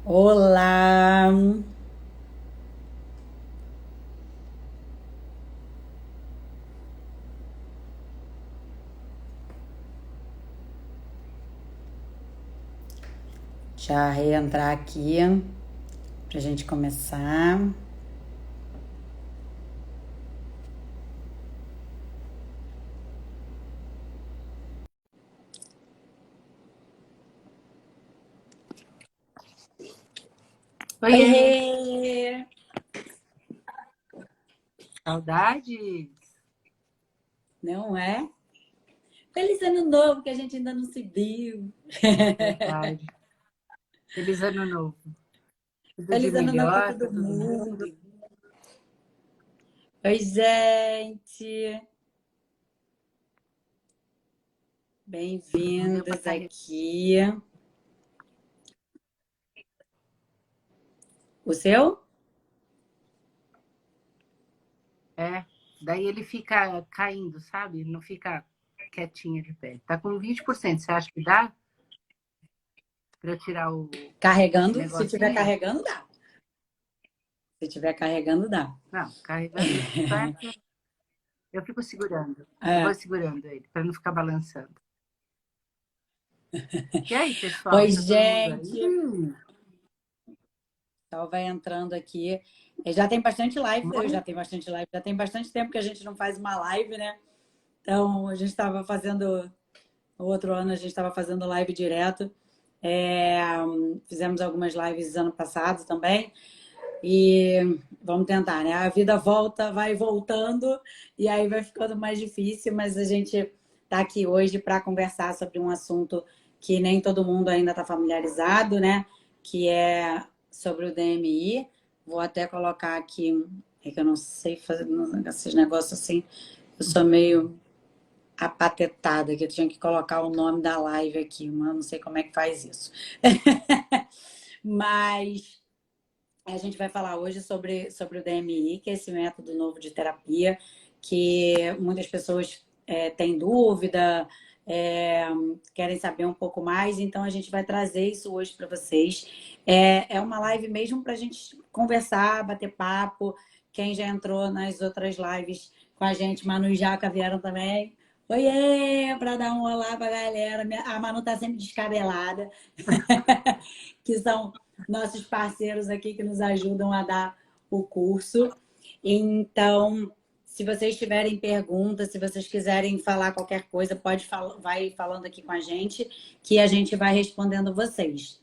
Olá! Já reentrar aqui pra gente começar. Oiê, Oiê! saudades? Não é? Feliz ano novo que a gente ainda não se viu. Verdade. Feliz ano novo. Tudo de Feliz ano novo pra melhor para todo todo mundo. mundo. Oi, gente! Não deu para Bem-vindos carregar. aqui. O seu? É, daí ele fica caindo, sabe? Não fica quietinho de pé. Tá com 20%. Você acha que dá para eu tirar o Carregando? Se tiver negocinho? carregando, dá. Se tiver carregando, dá. Não, carregando perto, eu fico segurando. Eu vou É. segurando ele para não ficar balançando. E aí, pessoal? Oi, Tá todo mundo aí? gente! Então vai entrando aqui. Já tem bastante live, eu já Muito. tenho bastante live, já tem bastante tempo que a gente não faz uma live, né? Então a gente estava fazendo, o outro ano a gente estava fazendo live direto. É, fizemos algumas lives ano passado também. E vamos tentar, né? A vida volta, vai voltando, e aí vai ficando mais difícil, mas a gente está aqui hoje para conversar sobre um assunto que nem todo mundo ainda está familiarizado, né? Que é sobre o DMI. Vou até colocar aqui, é que eu não sei fazer esses negócios assim, eu sou meio apatetada, que eu tinha que colocar o nome da live aqui, mas eu não sei como é que faz isso. Mas a gente vai falar hoje sobre o DMI, que é esse método novo de terapia, que muitas pessoas têm dúvida, é, querem saber um pouco mais, então a gente vai trazer isso hoje para vocês. É uma live mesmo para a gente conversar, bater papo. Quem já entrou nas outras lives com a gente, Manu e Jaca vieram também. Oiê, para dar um olá para a galera. A Manu tá sempre descabelada, que são nossos parceiros aqui que nos ajudam a dar o curso. Então, se vocês tiverem perguntas, se vocês quiserem falar qualquer coisa, vai falando aqui com a gente, que a gente vai respondendo vocês.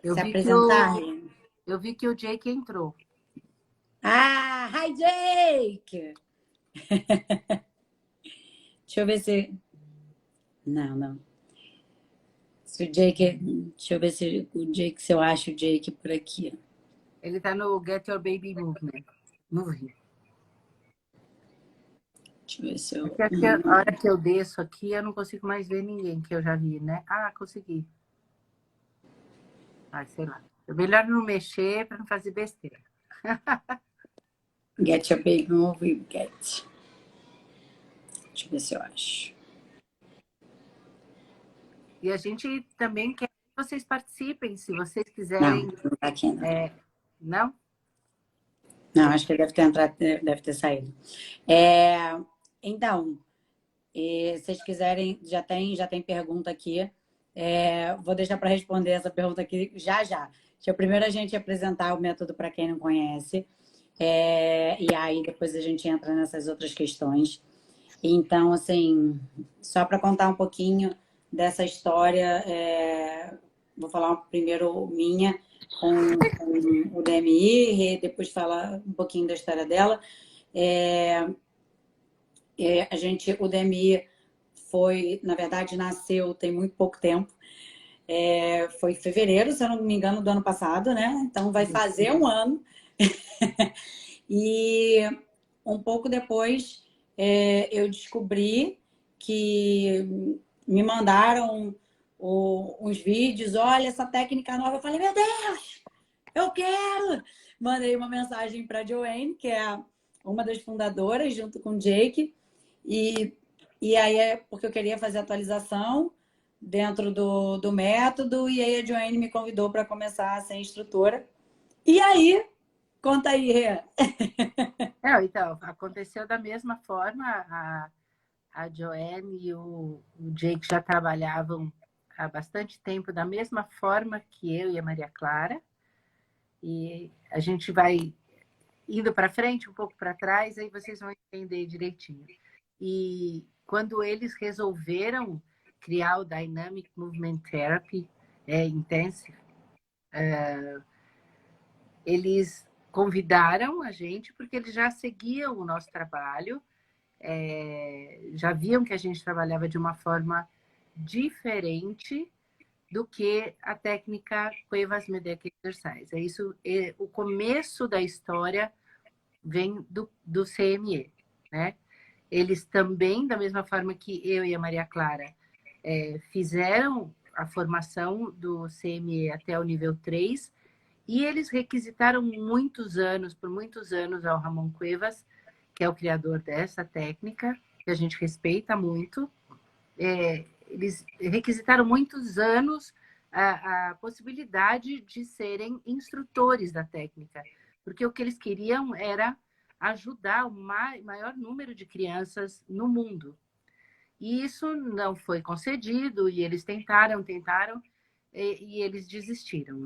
Eu Se vi que apresentarem. eu vi que o Jake entrou. Ah, hi Jake! Deixa eu ver se. Não, não. Se o Jake. Deixa eu ver se o Jake, se eu acho o Jake por aqui. Ele tá no Get Your Baby Movement. Movie. Deixa eu ver se eu. Porque acho que a hora que eu desço aqui, eu não consigo mais ver ninguém que eu já vi, né? Ah, consegui. Ah, sei lá. É melhor não mexer para não fazer besteira. Get your baby movie, get. Deixa eu ver se eu acho. E a gente também quer que vocês participem, se vocês Não, quiserem. não tá aqui não. Não? Não, acho que ele deve ter entrado, deve ter saído. É, então, se vocês quiserem, já tem pergunta aqui. Vou deixar para responder essa pergunta aqui já já. Deixa eu primeiro a gente apresentar o método para quem não conhece. E aí depois a gente entra nessas outras questões. Então, assim, só para contar um pouquinho dessa história, vou falar primeiro minha com o DMI, e depois falar um pouquinho da história dela. É, o DMI foi, na verdade, nasceu tem muito pouco tempo. Foi em fevereiro, se eu não me engano, do ano passado, né? Então vai fazer um ano. E um pouco depois eu descobri que me mandaram uns vídeos, olha essa técnica nova. Eu falei, meu Deus, eu quero! Mandei uma mensagem para a Joanne, que é uma das fundadoras, junto com o Jake. E, e aí porque eu queria fazer atualização, dentro do método, e aí a Joanne me convidou para começar a ser instrutora. E aí, conta aí, Rê. Então, aconteceu da mesma forma. A Joanne e o Jake já trabalhavam há bastante tempo da mesma forma que eu e a Maria Clara. E a gente vai indo para frente, um pouco para trás, aí vocês vão entender direitinho. E quando eles resolveram criar o Dynamic Movement Therapy Intensive, eles convidaram a gente porque eles já seguiam o nosso trabalho, já viam que a gente trabalhava de uma forma diferente do que a técnica Cuevas Medeca Exercise. É isso, o começo da história vem do CME, né? Eles também, da mesma forma que eu e a Maria Clara, fizeram a formação do CME até o nível 3, e eles requisitaram por muitos anos, ao Ramon Cuevas, que é o criador dessa técnica, que a gente respeita muito. Eles requisitaram muitos anos a possibilidade de serem instrutores da técnica, porque o que eles queriam era ajudar o maior número de crianças no mundo. E isso não foi concedido, e eles tentaram, e eles desistiram.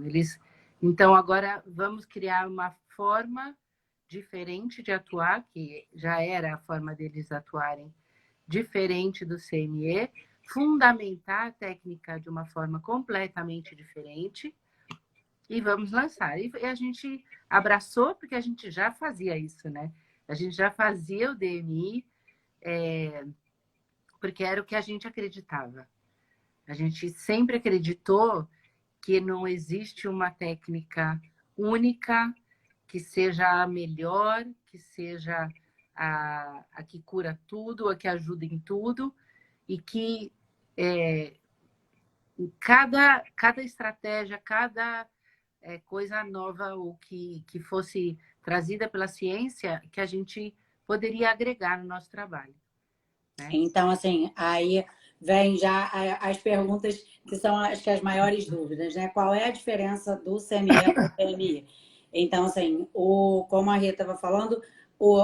Então, agora vamos criar uma forma diferente de atuar, que já era a forma deles atuarem, diferente do CME, fundamentar a técnica de uma forma completamente diferente, e vamos lançar. E a gente abraçou, porque a gente já fazia isso, né? A gente já fazia o DMI, porque era o que a gente acreditava. A gente sempre acreditou que não existe uma técnica única, que seja a melhor, que seja a que cura tudo, a que ajuda em tudo, e que cada estratégia, cada coisa nova ou que fosse trazida pela ciência, que a gente poderia agregar no nosso trabalho. Né? Então, assim, aí vem já as perguntas que são, acho que, as maiores dúvidas, né? Qual é a diferença do CME para o CMI? Então, assim, como a Rê estava falando,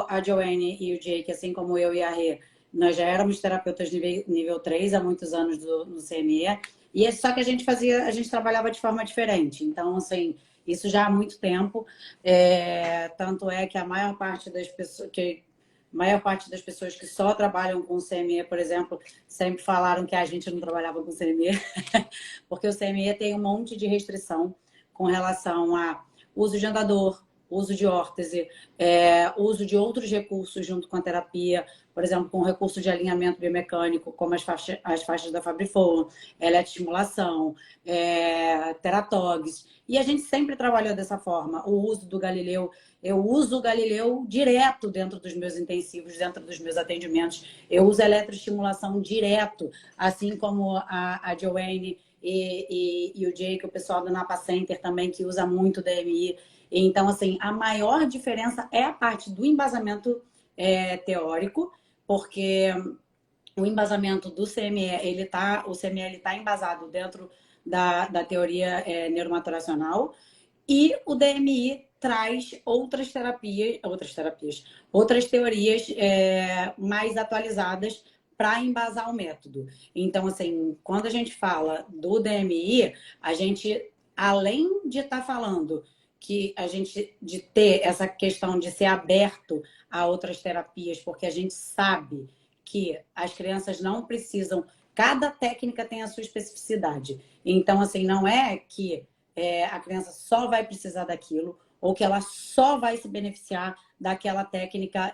a Joanne e o Jake, assim como eu e a Rê, nós já éramos terapeutas nível 3 há muitos anos no CME, e só que a gente trabalhava de forma diferente. Então, assim, isso já há muito tempo. Tanto é que a maior parte das pessoas que só trabalham com CME, por exemplo, sempre falaram que a gente não trabalhava com CME, porque o CME tem um monte de restrição com relação a uso de andador, uso de órtese, uso de outros recursos junto com a terapia, por exemplo, com recurso de alinhamento biomecânico, como as faixas da Fabry-Fowler, eletroestimulação, teratogs. E a gente sempre trabalhou dessa forma. O uso do Galileu, eu uso o Galileu direto dentro dos meus intensivos, dentro dos meus atendimentos. Eu uso eletroestimulação direto, assim como a Joanne e o Jake, o pessoal do Napa Center também, que usa muito DMI. Então, assim, a maior diferença é a parte do embasamento teórico, porque o embasamento do CME, o CME está embasado dentro da teoria neuromaturacional, e o DMI traz outras teorias mais atualizadas para embasar o método. Então, assim, quando a gente fala do DMI, a gente, além de estar falando de ter essa questão de ser aberto a outras terapias, porque a gente sabe que as crianças não precisam, cada técnica tem a sua especificidade. Então, assim, não é que a criança só vai precisar daquilo ou que ela só vai se beneficiar daquela técnica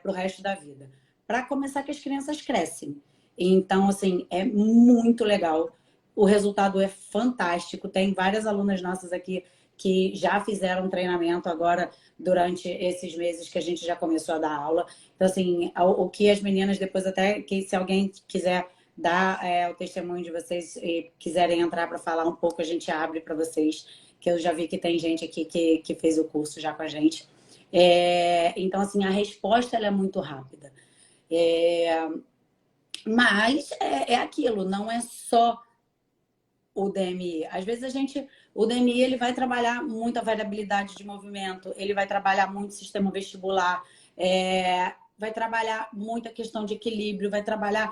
para o resto da vida. Para começar, que as crianças crescem. Então, assim, é muito legal. O resultado é fantástico. Tem várias alunas nossas aqui que já fizeram treinamento agora durante esses meses que a gente já começou a dar aula. Então, assim, o que as meninas depois até, que se alguém quiser dar o testemunho de vocês e quiserem entrar para falar um pouco, a gente abre para vocês, que eu já vi que tem gente aqui que fez o curso já com a gente. Então, assim, a resposta ela é muito rápida. Mas é aquilo, não é só o DMI. Às vezes o DMI ele vai trabalhar muita variabilidade de movimento, ele vai trabalhar muito sistema vestibular, vai trabalhar muita questão de equilíbrio, vai trabalhar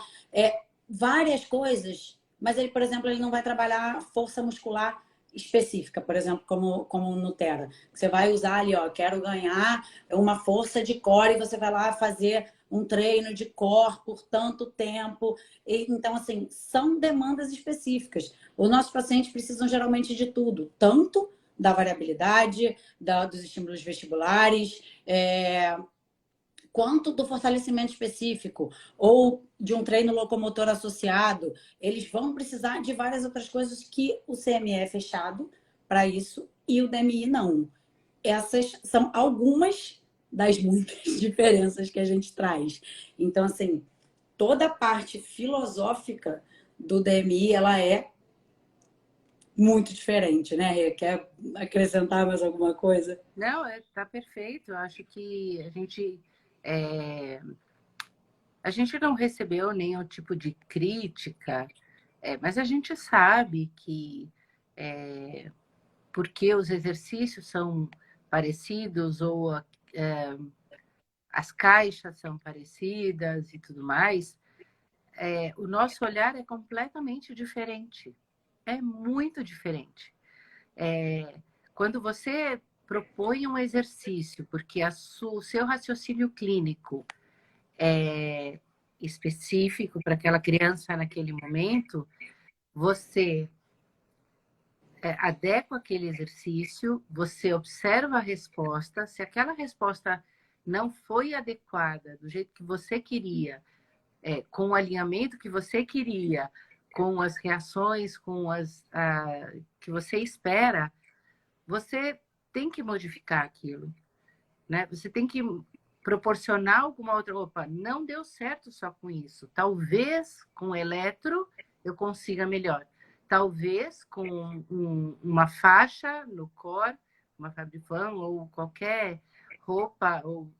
várias coisas, mas ele, por exemplo, ele não vai trabalhar força muscular específica, por exemplo, como no Terra. Você vai usar ali, ó, quero ganhar uma força de core e você vai lá fazer um treino de core por tanto tempo. Então, assim, são demandas específicas. Os nossos pacientes precisam geralmente de tudo, tanto da variabilidade, dos estímulos vestibulares, quanto do fortalecimento específico ou de um treino locomotor associado. Eles vão precisar de várias outras coisas que o CME é fechado para isso e o DMI não. Essas são algumas das muitas diferenças que a gente traz. Então, assim, toda a parte filosófica do DMI, ela é muito diferente, né? Quer acrescentar mais alguma coisa? Não, tá perfeito. Eu acho que a gente não recebeu nenhum tipo de crítica, mas a gente sabe que porque os exercícios são parecidos ou as caixas são parecidas e tudo mais, o nosso olhar é completamente diferente. É muito diferente. Quando você propõe um exercício, porque o seu raciocínio clínico é específico para aquela criança naquele momento, você adequa aquele exercício, você observa a resposta. Se aquela resposta não foi adequada do jeito que você queria, com o alinhamento que você queria, com as reações, que você espera, você tem que modificar aquilo, né? Você tem que proporcionar alguma outra. Opa, não deu certo só com isso. Talvez com eletro eu consiga melhor. Talvez com uma faixa no core, uma Fabrifam ou qualquer roupa ou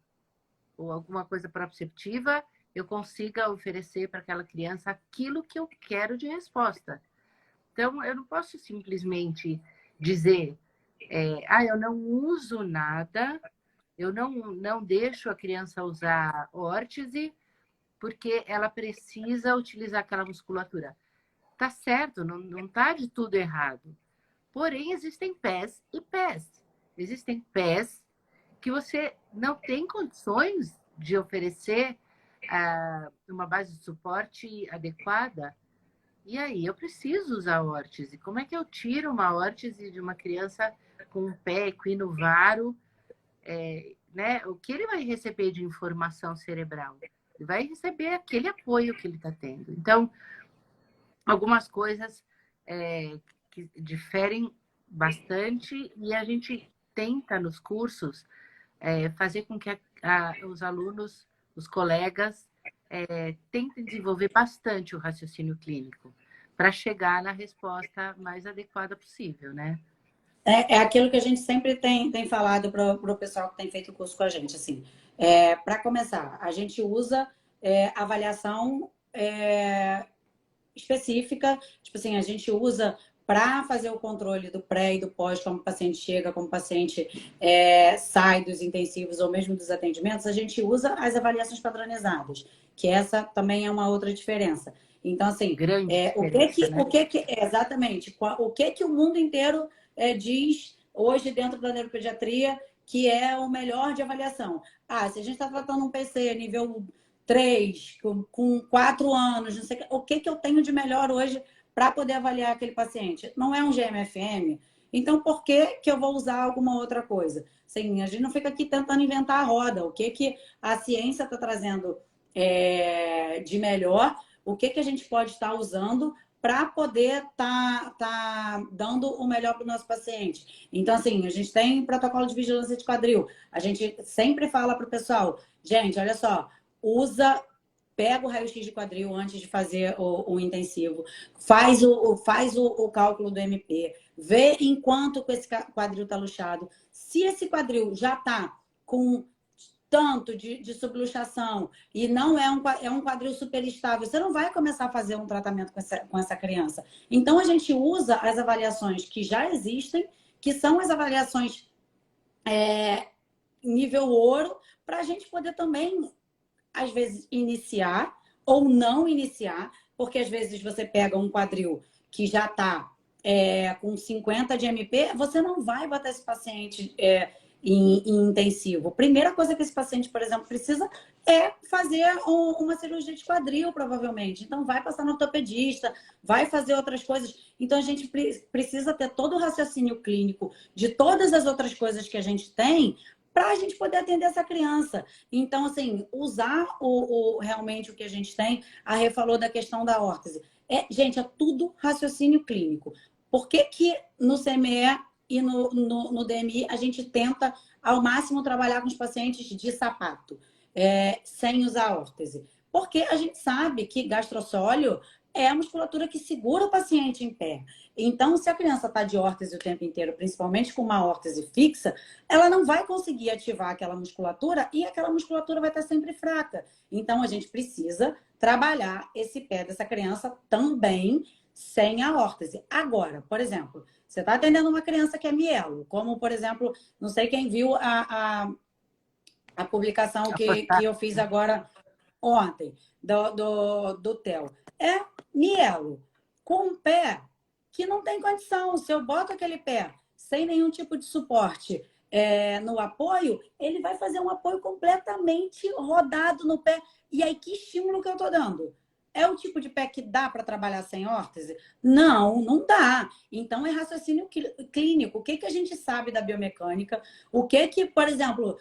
alguma coisa proprioceptiva, eu consiga oferecer para aquela criança aquilo que eu quero de resposta. Então, eu não posso simplesmente dizer, eu não uso nada, eu não deixo a criança usar órtese, porque ela precisa utilizar aquela musculatura. Tá certo, não tá de tudo errado. Porém, existem pés e pés. Existem pés que você não tem condições de oferecer uma base de suporte adequada. E aí, eu preciso usar órtese. Como é que eu tiro uma órtese de uma criança com um pé equinovaro? Né? O que ele vai receber de informação cerebral? Ele vai receber aquele apoio que ele está tendo. Então, algumas coisas que diferem bastante e a gente tenta nos cursos fazer com que os alunos, os colegas, tentem desenvolver bastante o raciocínio clínico para chegar na resposta mais adequada possível, né? É aquilo que a gente sempre tem falado para o pessoal que tem feito o curso com a gente. Assim, para começar, a gente usa avaliação específica, tipo assim, a gente usa para fazer o controle do pré e do pós, como o paciente chega, como o paciente sai dos intensivos ou mesmo dos atendimentos, a gente usa as avaliações padronizadas, que essa também é uma outra diferença. Então, assim, exatamente, o que o mundo inteiro diz hoje dentro da neuropediatria que é o melhor de avaliação? Se a gente está tratando um PC nível 3, com 4 anos, não sei o que eu tenho de melhor hoje para poder avaliar aquele paciente? Não é um GMFM? Então, por que eu vou usar alguma outra coisa? Assim, a gente não fica aqui tentando inventar a roda. O que a ciência está trazendo de melhor? O que a gente pode estar usando para poder tá dando o melhor para o nosso paciente? Então, assim, a gente tem protocolo de vigilância de quadril. A gente sempre fala para o pessoal, gente, olha só, pega o raio-x de quadril antes de fazer o intensivo, faz o cálculo do MP, vê enquanto esse quadril está luxado. Se esse quadril já está com tanto de subluxação e não é um quadril super estável, você não vai começar a fazer um tratamento com essa criança. Então, a gente usa as avaliações que já existem, que são as avaliações nível ouro, para a gente poder também, às vezes, iniciar ou não iniciar, porque às vezes você pega um quadril que já está com 50 de MP, você não vai botar esse paciente em intensivo. Primeira coisa que esse paciente, por exemplo, precisa é fazer uma cirurgia de quadril, provavelmente. Então, vai passar no ortopedista, vai fazer outras coisas. Então, a gente precisa ter todo o raciocínio clínico de todas as outras coisas que a gente tem para a gente poder atender essa criança. Então, assim, usar realmente o que a gente tem. A Rê falou da questão da órtese. Gente, é tudo raciocínio clínico. Por que que no CME e no DMI a gente tenta, ao máximo, trabalhar com os pacientes de sapato, sem usar órtese? Porque a gente sabe que gastrossóleo é a musculatura que segura o paciente em pé. Então, se a criança está de órtese o tempo inteiro, principalmente com uma órtese fixa, ela não vai conseguir ativar aquela musculatura e aquela musculatura vai estar sempre fraca. Então, a gente precisa trabalhar esse pé dessa criança também sem a órtese. Agora, por exemplo, você está atendendo uma criança que é mielo, como, por exemplo, não sei quem viu a publicação que eu fiz agora ontem, do Theo. É mielo, com um pé que não tem condição. Se eu boto aquele pé sem nenhum tipo de suporte no apoio, ele vai fazer um apoio completamente rodado no pé. E aí, que estímulo que eu estou dando? É o tipo de pé que dá para trabalhar sem órtese? Não, não dá. Então, é raciocínio clínico. O que, que a gente sabe da biomecânica? O que que, por exemplo,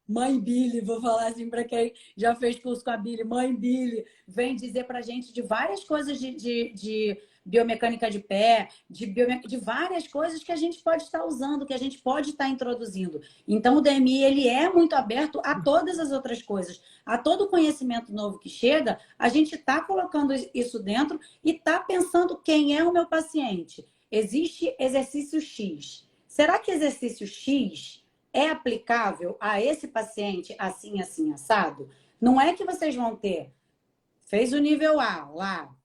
mãe Billy, vou falar assim para quem já fez curso com a Billy, mãe Billy, vem dizer para a gente de várias coisas de biomecânica de pé, de várias coisas que a gente pode estar usando, que a gente pode estar introduzindo. Então, o DMI ele é muito aberto a todas as outras coisas. A todo conhecimento novo que chega, a gente está colocando isso dentro e está pensando quem é o meu paciente. Existe exercício X. Será que exercício X é aplicável a esse paciente assim, assim, assado? Não é que vocês vão ter, fez o nível A lá,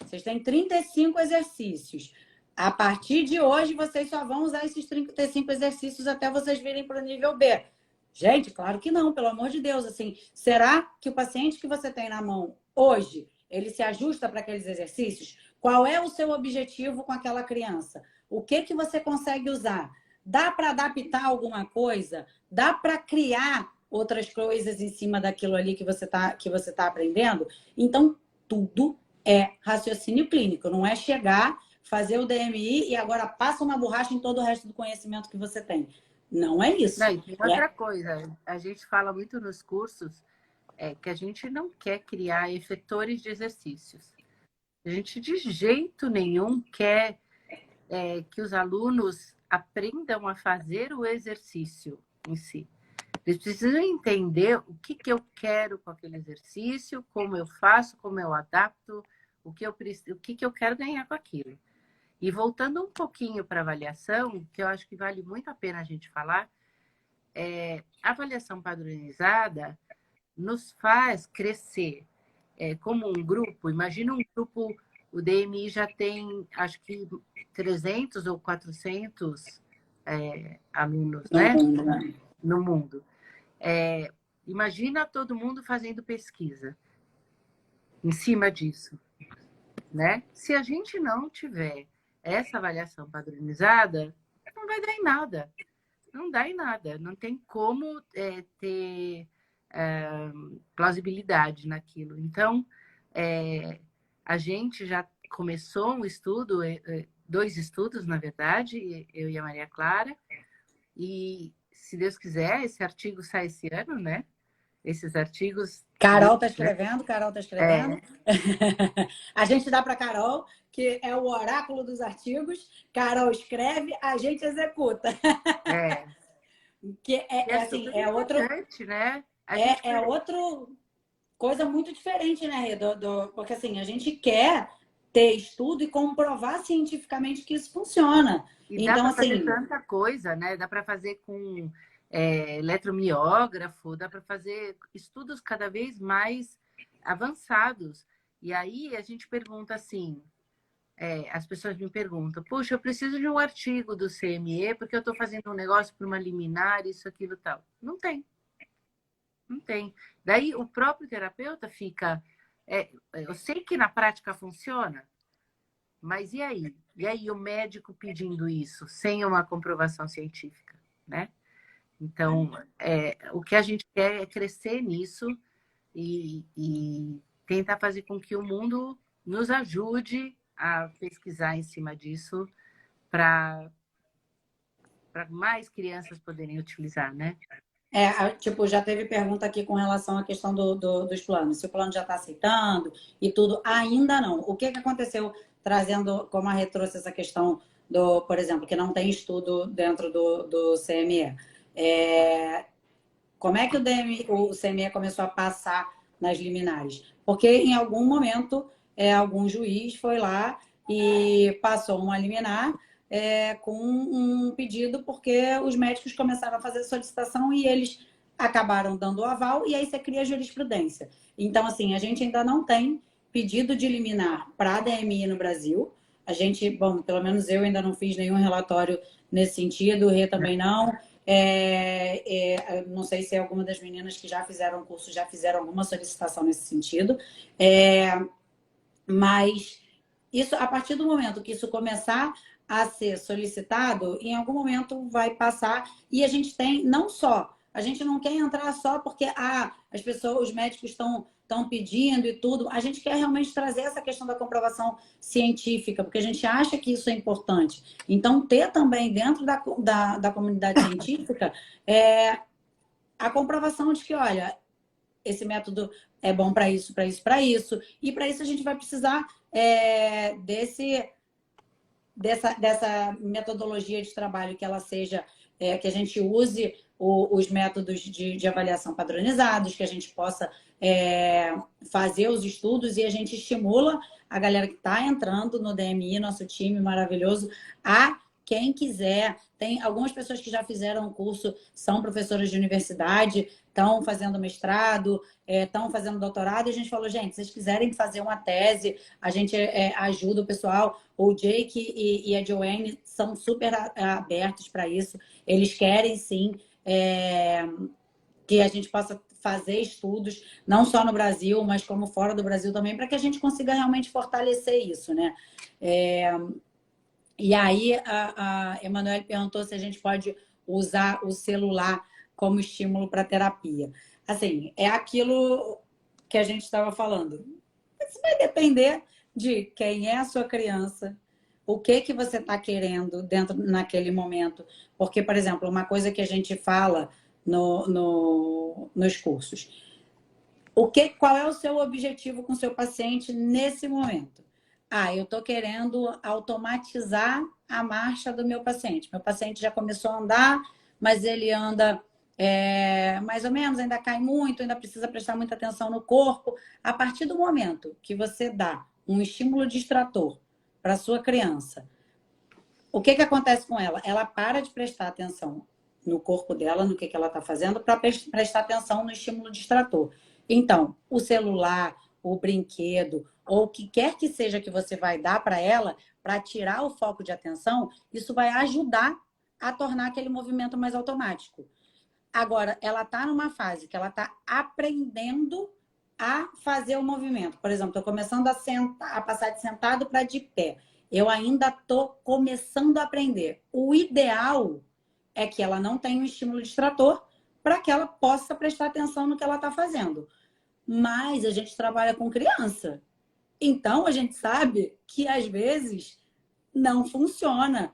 vocês têm 35 exercícios. A partir de hoje, vocês só vão usar esses 35 exercícios até vocês virem para o nível B. Gente, claro que não, pelo amor de Deus. Assim, será que o paciente que você tem na mão hoje, ele se ajusta para aqueles exercícios? Qual é o seu objetivo com aquela criança? O que que você consegue usar? Dá para adaptar alguma coisa? Dá para criar outras coisas em cima daquilo ali que você tá aprendendo? Então, tudo é raciocínio clínico. Não é chegar, fazer o DMI e agora passa uma borracha em todo o resto do conhecimento que você tem. Não é isso. Não, e tem outra coisa, a gente fala muito nos cursos que a gente não quer criar efetores de exercícios. A gente de jeito nenhum quer que os alunos aprendam a fazer o exercício em si. Eles precisam entender o que eu quero com aquele exercício, como eu faço, como eu adapto, o que eu quero ganhar com aquilo. E voltando um pouquinho para a avaliação, que eu acho que vale muito a pena a gente falar, a avaliação padronizada nos faz crescer como um grupo. Imagina um grupo, o DMI já tem, acho que 300 ou 400 alunos, né? No mundo. Imagina todo mundo fazendo pesquisa em cima disso, né? Se a gente não tiver essa avaliação padronizada, não vai dar em nada. Não dá em nada. Não tem como ter plausibilidade naquilo. Então, a gente já começou um estudo, 2 estudos, na verdade, eu e a Maria Clara, e se Deus quiser, esse artigo sai esse ano, né? Esses artigos... Carol está escrevendo, Carol está escrevendo. A gente dá para Carol, que é o oráculo dos artigos. Carol escreve, a gente executa. Que assim, outro, né? outro coisa muito diferente, né, Rê? Porque assim, a gente quer ter estudo e comprovar cientificamente que isso funciona. E então, dá para fazer tanta coisa, né? Dá para fazer com eletromiógrafo, dá para fazer estudos cada vez mais avançados. E aí a gente pergunta assim, as pessoas me perguntam, puxa, eu preciso de um artigo do CME porque eu estou fazendo um negócio para uma liminar, isso, aquilo, tal. Não tem. Não tem. Daí o próprio terapeuta fica... eu sei que na prática funciona, mas e aí? E aí o médico pedindo isso sem uma comprovação científica, né? Então, o que a gente quer é crescer nisso e tentar fazer com que o mundo nos ajude a pesquisar em cima disso para mais crianças poderem utilizar, né? Tipo, já teve pergunta aqui com relação à questão dos planos. Se o plano já está aceitando e tudo, ainda não. O que aconteceu trazendo, como a Rê trouxe essa questão por exemplo, que não tem estudo dentro do CME? Como é que o CME começou a passar nas liminares? Porque em algum momento, algum juiz foi lá e passou uma liminar com um pedido, porque os médicos começaram a fazer solicitação e eles acabaram dando o aval, e aí você cria jurisprudência. Então, assim, a gente ainda não tem pedido de liminar para a DMI no Brasil. A gente, bom, pelo menos eu ainda não fiz nenhum relatório nesse sentido, o Rê também não. Não sei se alguma das meninas que já fizeram curso já fizeram alguma solicitação nesse sentido, mas isso, a partir do momento que isso começar a ser solicitado, em algum momento vai passar, e a gente tem, não só, a gente não quer entrar só porque as pessoas, os médicos estão pedindo e tudo, a gente quer realmente trazer essa questão da comprovação científica, porque a gente acha que isso é importante. Então, ter também dentro da comunidade científica a comprovação de que, olha, esse método é bom para isso, para isso, para isso. E para isso a gente vai precisar dessa metodologia de trabalho que ela seja, que a gente use os métodos de avaliação padronizados, que a gente possa fazer os estudos, e a gente estimula a galera que está entrando no DMI, nosso time maravilhoso, a quem quiser. Tem algumas pessoas que já fizeram o curso, são professoras de universidade, estão fazendo mestrado, estão fazendo doutorado, e a gente falou, gente, se vocês quiserem fazer uma tese, a gente ajuda o pessoal. O Jake e a Joanne são super abertos para isso. Eles querem, sim, que a gente possa fazer estudos, não só no Brasil, mas como fora do Brasil também, para que a gente consiga realmente fortalecer isso, né? E aí a Emanuele perguntou se a gente pode usar o celular como estímulo para terapia. Assim, é aquilo que a gente estava falando. Isso vai depender de quem é a sua criança, o que você está querendo naquele momento. Porque, por exemplo, uma coisa que a gente fala nos cursos. Qual é o seu objetivo com o seu paciente nesse momento? Eu estou querendo automatizar a marcha do meu paciente. Meu paciente já começou a andar, mas ele anda mais ou menos, ainda cai muito, ainda precisa prestar muita atenção no corpo. A partir do momento que você dá um estímulo distrator para a sua criança, o que acontece com ela? Ela para de prestar atenção no corpo dela, no que ela está fazendo, para prestar atenção no estímulo distrator. Então, o celular, o brinquedo, ou o que quer que seja que você vai dar para ela, para tirar o foco de atenção, isso vai ajudar a tornar aquele movimento mais automático. Agora, ela está numa fase que ela está aprendendo a fazer o movimento. Por exemplo, estou começando a passar de sentado para de pé. Eu ainda estou começando a aprender. O ideal é que ela não tenha um estímulo distrator para que ela possa prestar atenção no que ela está fazendo. Mas a gente trabalha com criança. Então, a gente sabe que, às vezes, não funciona.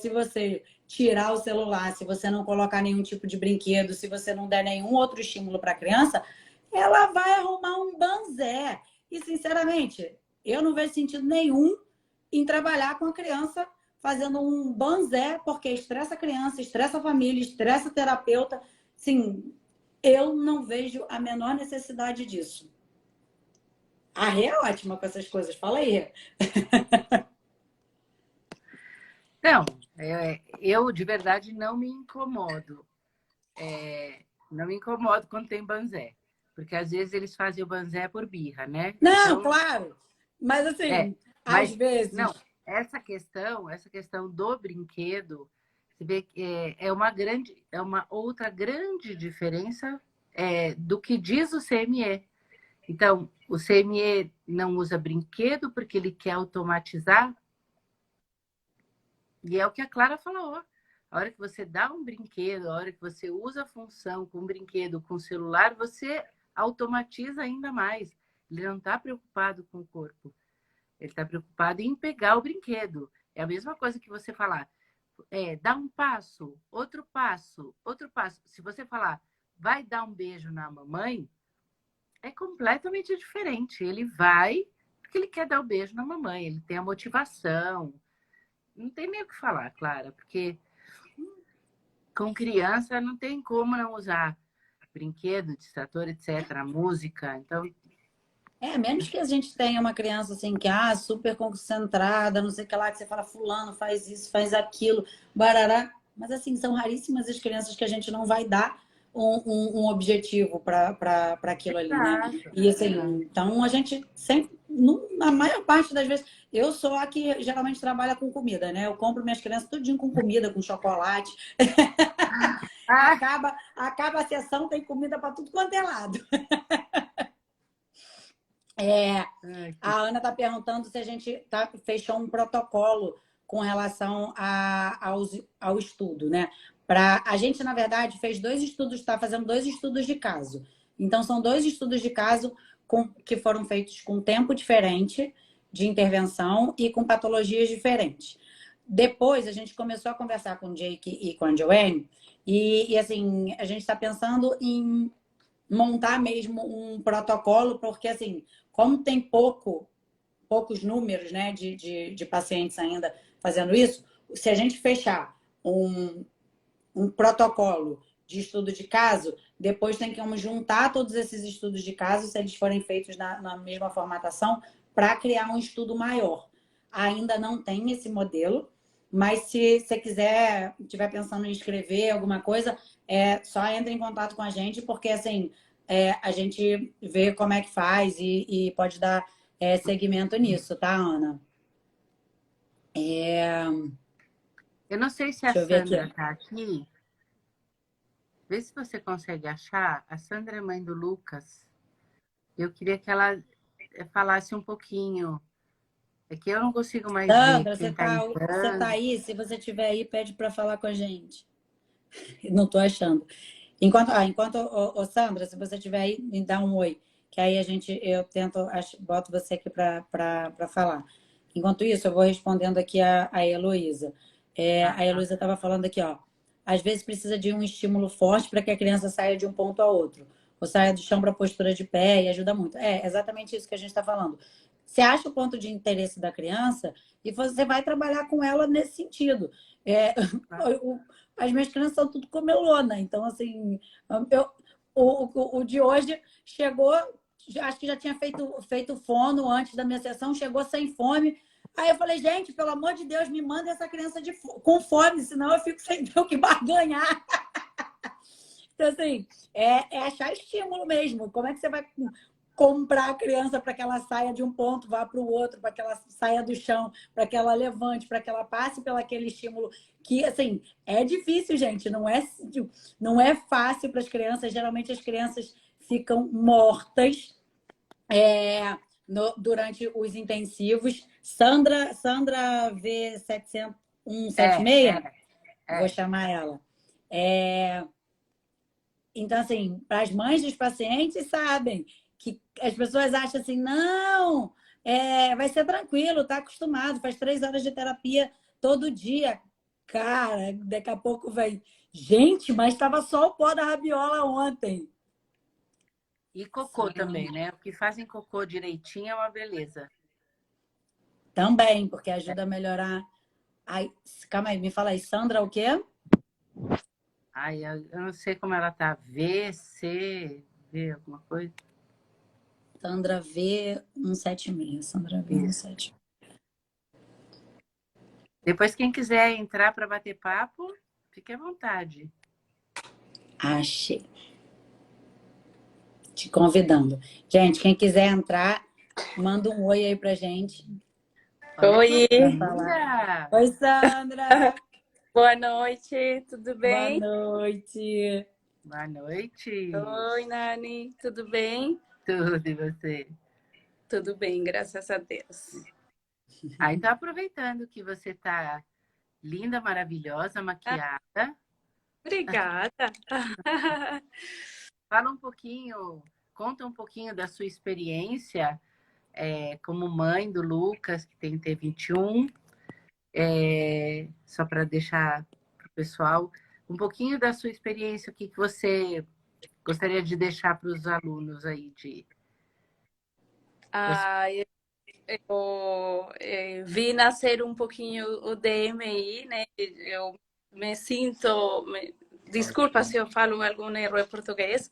Se você tirar o celular, se você não colocar nenhum tipo de brinquedo, se você não der nenhum outro estímulo para a criança, ela vai arrumar um banzé. E, sinceramente, eu não vejo sentido nenhum em trabalhar com a criança fazendo um banzé, porque estressa a criança, estressa a família, estressa o terapeuta. Sim, eu não vejo a menor necessidade disso. A Rê é ótima com essas coisas. Fala aí, Rê. Não, eu de verdade não me incomodo. não me incomodo quando tem banzé. Porque às vezes eles fazem o banzé por birra, né? Não, Então, claro. Mas assim, às mas não, vezes. essa questão do brinquedo, você vê que é uma outra grande diferença do que diz o CME. Então, o CME não usa brinquedo porque ele quer automatizar, e é o que a Clara falou. A hora que você dá um brinquedo, a hora que você usa a função com um brinquedo, com o celular, você automatiza ainda mais. Ele não está preocupado com o corpo. Ele está preocupado em pegar o brinquedo. É a mesma coisa que você falar, dá um passo, outro passo, outro passo. Se você falar, vai dar um beijo na mamãe, é completamente diferente. Ele vai porque ele quer dar o beijo na mamãe, ele tem a motivação. Não tem nem o que falar, Clara, porque com criança não tem como não usar brinquedo, distrator, etc., música. Então, Menos que a gente tenha uma criança assim que super concentrada, não sei o que lá, que você fala, fulano, faz isso, faz aquilo, barará. Mas assim, são raríssimas as crianças que a gente não vai dar um objetivo para aquilo ali, né? exato, E assim, exato. então a gente sempre, na maior parte das vezes, eu sou a que geralmente trabalha com comida, né? Eu compro minhas crianças tudinho com comida, com chocolate. Ah, Acaba a sessão, tem comida para tudo quanto é lado. A Ana está perguntando se a gente fechou um protocolo com relação ao estudo, né? A gente, na verdade, fez 2 estudos, está fazendo 2 estudos de caso. Então, são 2 estudos de caso que foram feitos com tempo diferente de intervenção e com patologias diferentes. Depois, a gente começou a conversar com o Jake e com a Joanne, e assim, a gente está pensando em montar mesmo um protocolo, porque assim, como tem poucos números, né, de pacientes ainda fazendo isso, se a gente fechar um protocolo de estudo de caso, depois tem que juntar todos esses estudos de caso, se eles forem feitos na mesma formatação, para criar um estudo maior. Ainda não tem esse modelo, mas se você quiser, estiver pensando em escrever alguma coisa, só entre em contato com a gente, porque assim, a gente vê como é que faz e pode dar segmento nisso, tá, Ana? eu não sei se a Deixa eu ver aqui. Sandra está aqui. Vê se você consegue achar. A Sandra é mãe do Lucas. Eu queria que ela falasse um pouquinho. É que eu não consigo mais ver Sandra, quem está você tá entrando. aí? Se você estiver aí, pede para falar com a gente. Não estou achando. Enquanto, Sandra, se você estiver aí, me dá um oi, que aí eu tento, boto você aqui para falar. Enquanto isso, eu vou respondendo aqui a Heloísa. A Ah, Heloísa estava falando aqui, ó. Às vezes precisa de um estímulo forte para que a criança saia de um ponto a outro. Ou saia do chão para a postura de pé e ajuda muito. É exatamente isso que a gente está falando. Você acha o ponto de interesse da criança e você vai trabalhar com ela nesse sentido. É, ah. as minhas crianças são tudo comelona, então, assim, eu, o de hoje chegou, acho que já tinha feito fono antes da minha sessão, chegou sem fome. Aí eu falei, gente, pelo amor de Deus, me manda essa criança com fome, senão eu fico sem ter o que barganhar. Então, assim, achar estímulo mesmo. Como é que você vai comprar a criança para que ela saia de um ponto, vá para o outro, para que ela saia do chão, para que ela levante, para que ela passe pelo aquele estímulo que, assim, é difícil, gente. Não é fácil para as crianças. Geralmente as crianças ficam mortas durante os intensivos. Sandra V700 É, 176, é, vou é. chamar ela. É, então, assim, para as mães dos pacientes sabem que as pessoas acham assim, não, vai ser tranquilo, tá acostumado, faz 3 horas de terapia todo dia. Cara, daqui a pouco vem, gente, mas estava só o pó da rabiola ontem. E cocô Sim. também, né? O que fazem cocô direitinho é uma beleza. Também, porque ajuda a melhorar. Ai, calma aí, me fala aí, Sandra, o quê? Ai, eu não sei como ela tá. V, C, V, alguma coisa. Sandra V176. Sandra Isso. V176. Depois, quem quiser entrar para bater papo, fique à vontade. Achei. Te convidando. Gente, quem quiser entrar, manda um oi aí pra gente. Olha Oi, que Falar. linda! Oi, Sandra! boa noite, tudo Boa bem? noite! Boa noite! Oi, Nani, tudo bem? Tudo e você? Tudo bem, graças a Deus. Então, aproveitando que você está linda, maravilhosa, maquiada, Obrigada. fala um pouquinho, conta um pouquinho da sua experiência como mãe do Lucas, que tem T21, só para deixar para o pessoal um pouquinho da sua experiência, o que você gostaria de deixar para os alunos aí Ah, eu vi nascer um pouquinho o DMI, né? Eu me sinto, desculpa se eu falo algum erro em português,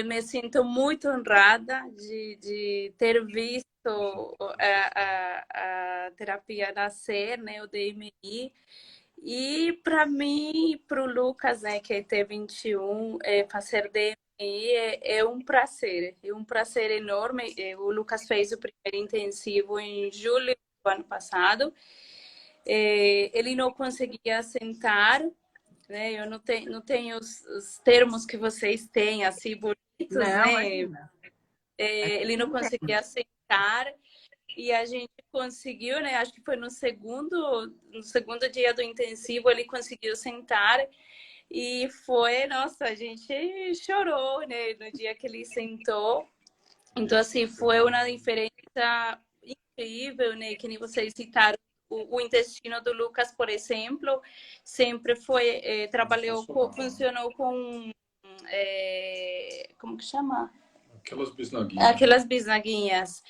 me sinto muito honrada de ter visto a terapia nascer, né? O DMI. E para mim, para o Lucas, né, que tem 21, fazer DMI é um prazer enorme. O Lucas fez o primeiro intensivo em julho do ano passado. Ele não conseguia sentar, né? Eu não tenho os termos que vocês têm, assim, bonitos, Não, né? imagina. Ele não conseguia sentar. E a gente conseguiu, né? Acho que foi no segundo dia do intensivo, ele conseguiu sentar e foi, nossa, a gente chorou, né? No dia que ele sentou. Então, assim, foi uma diferença incrível, né? Que nem vocês citaram. O intestino do Lucas, por exemplo, sempre foi, funcionou com, como que chama? Aquelas bisnaguinhas.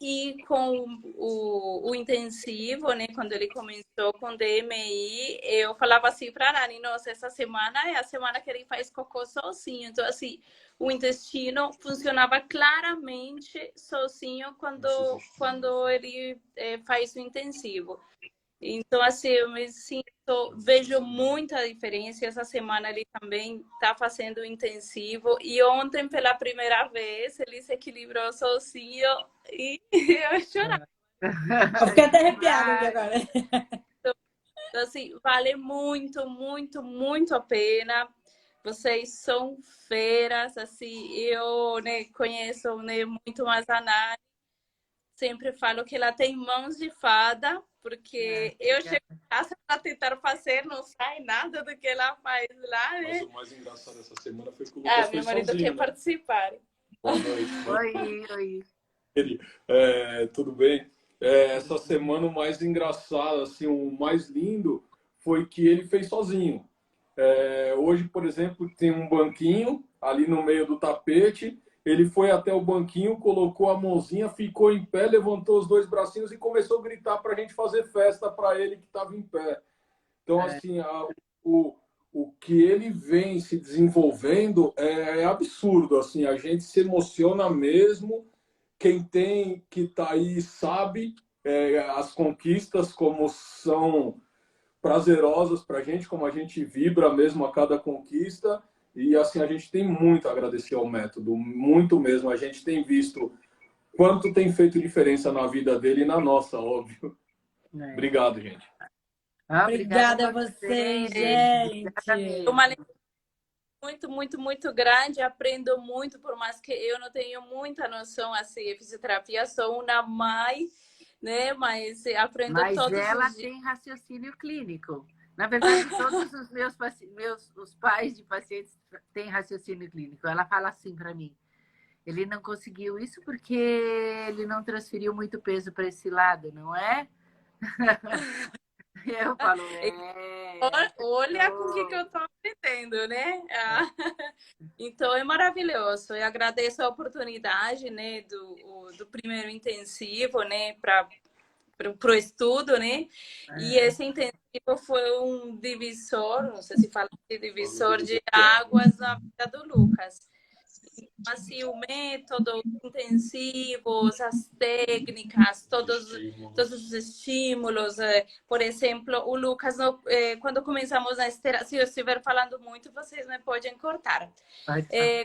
E com o intensivo, né, quando ele começou com DMI, eu falava assim para a Nani, nossa, essa semana é a semana que ele faz cocô sozinho. Então, assim, o intestino funcionava claramente sozinho quando ele faz o intensivo. Então, assim, eu me sinto, vejo muita diferença. Essa semana ele também está fazendo o intensivo. E ontem, pela primeira vez, ele se equilibrou sozinho e eu chorava. Eu fiquei até arrepiada aqui agora. Então, assim, vale muito, muito, muito a pena. Vocês são feras, assim, eu, né, conheço, né, muito mais a Nani. Sempre falo que ela tem mãos de fada, porque eu chego em casa para tentar fazer, não sai nada do que ela faz lá, né? Mas o mais engraçado dessa semana foi que o Lucas foi meu marido sozinho, quer né? participar. Boa noite. Oi. Tudo bem? Essa semana o mais engraçado, assim, o mais lindo foi que ele fez sozinho. Hoje, por exemplo, tem um banquinho ali no meio do tapete. Ele foi até o banquinho, colocou a mãozinha, ficou em pé, levantou os dois bracinhos e começou a gritar para a gente fazer festa para ele que estava em pé. Então, assim, o, o que ele vem se desenvolvendo é absurdo. Assim, a gente se emociona mesmo. Quem tem que tá aí sabe as conquistas como são prazerosas para a gente, como a gente vibra mesmo a cada conquista. E assim, a gente tem muito a agradecer ao método, muito mesmo. A gente tem visto quanto tem feito diferença na vida dele e na nossa, óbvio. Obrigado, gente. Obrigada a vocês, gente. Uma muito, muito, muito grande, aprendo muito, por mais que eu não tenha muita noção assim, fisioterapia, sou uma mãe, né? Mas aprendo todos ela os dias. tem raciocínio clínico. Na verdade, todos os os pais de pacientes têm raciocínio clínico. Ela fala assim para mim: ele não conseguiu isso porque ele não transferiu muito peso para esse lado, não é? Eu falo, Olha com o que eu estou aprendendo, né? Então é maravilhoso. Eu agradeço a oportunidade, né, do primeiro intensivo, né, para o estudo, né? E esse intensivo foi um divisor, não sei se fala de divisor de águas na vida do Lucas. assim, o método intensivos, as técnicas, todos os estímulos. Por exemplo, o Lucas, quando começamos na esteira, se eu estiver falando muito, vocês me podem cortar.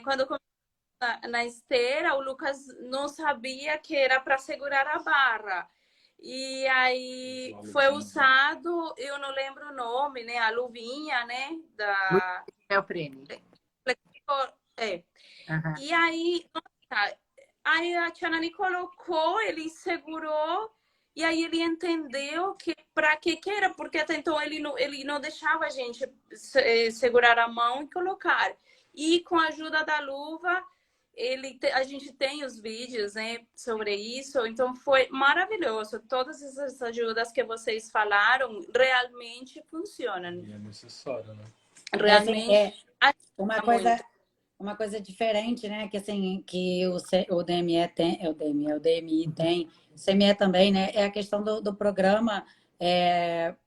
Quando começamos na esteira, o Lucas não sabia que era para segurar a barra. E aí foi usado, eu não lembro o nome, né? A luvinha, né? É o prêmio. É. E aí, nossa, aí a Tianani colocou, ele segurou, e aí ele entendeu que para que era, porque até então ele não deixava a gente segurar a mão e colocar. E com a ajuda da luva, a gente tem os vídeos, né, sobre isso, então foi maravilhoso. Todas essas ajudas que vocês falaram realmente funcionam. E é necessário, né? Realmente. Uma coisa diferente, né? Que assim, que o DME tem, o DMI tem, o CME também, né? É a questão do programa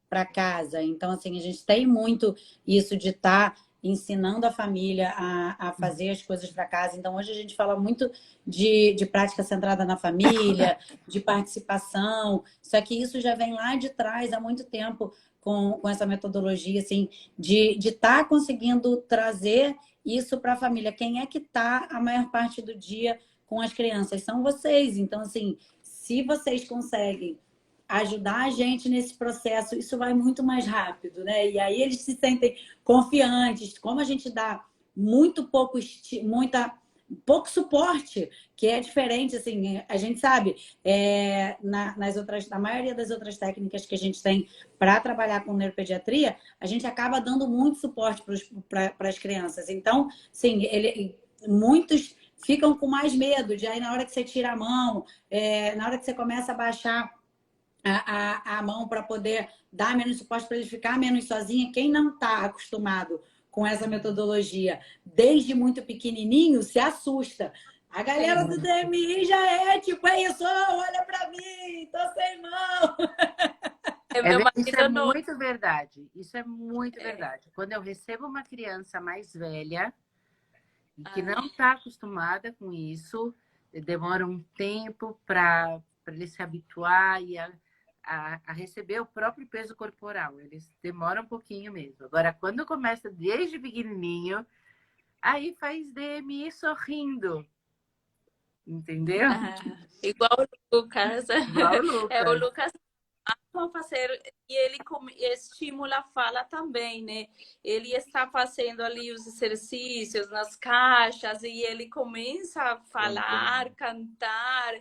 para casa. Então, assim, a gente tem muito isso de estar ensinando a família a fazer as coisas para casa. Então, hoje a gente fala muito de prática centrada na família, de participação. Só que isso já vem lá de trás há muito tempo com essa metodologia, assim, de estar conseguindo trazer isso para a família. Quem é que está a maior parte do dia com as crianças? São vocês. Então, assim, se vocês conseguem ajudar a gente nesse processo, isso vai muito mais rápido, né? E aí eles se sentem confiantes. Como a gente dá muito pouco suporte, que é diferente, assim, a gente sabe, na maioria das outras técnicas que a gente tem para trabalhar com neuropediatria, a gente acaba dando muito suporte para as crianças. Então, sim, muitos ficam com mais medo de aí na hora que você tira a mão, na hora que você começa a baixar a mão para poder dar menos suporte para ele ficar menos sozinho, quem não está acostumado com essa metodologia desde muito pequenininho se assusta. A galera do DMI já é tipo, é isso, olha para mim, tô sem mão. Isso é muito verdade. Isso é muito verdade. Quando eu recebo uma criança mais velha que não está acostumada com isso, demora um tempo para ele se habituar e a receber o próprio peso corporal. Eles demoram um pouquinho mesmo. Agora, quando começa desde pequenininho, aí faz DMI sorrindo. Entendeu? Igual o Lucas. Igual o Lucas. O Lucas ama fazer, e ele estimula a fala também, né? Ele está fazendo ali os exercícios nas caixas e ele começa a falar, cantar.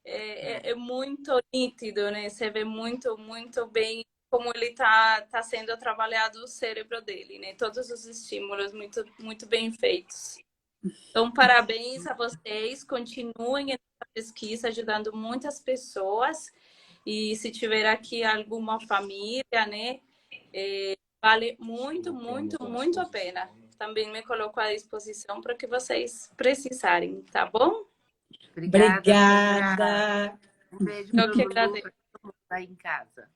É muito nítido, né? Você vê muito, muito bem como ele está sendo trabalhado o cérebro dele, né? Todos os estímulos muito, muito bem feitos. Então, parabéns a vocês. Continuem essa pesquisa, ajudando muitas pessoas. E se tiver aqui alguma família, né? Vale muito, muito, muito a pena. Também me coloco à disposição para o que vocês precisarem, tá bom? Obrigada. Um beijo Eu que agradeço. Tá em casa.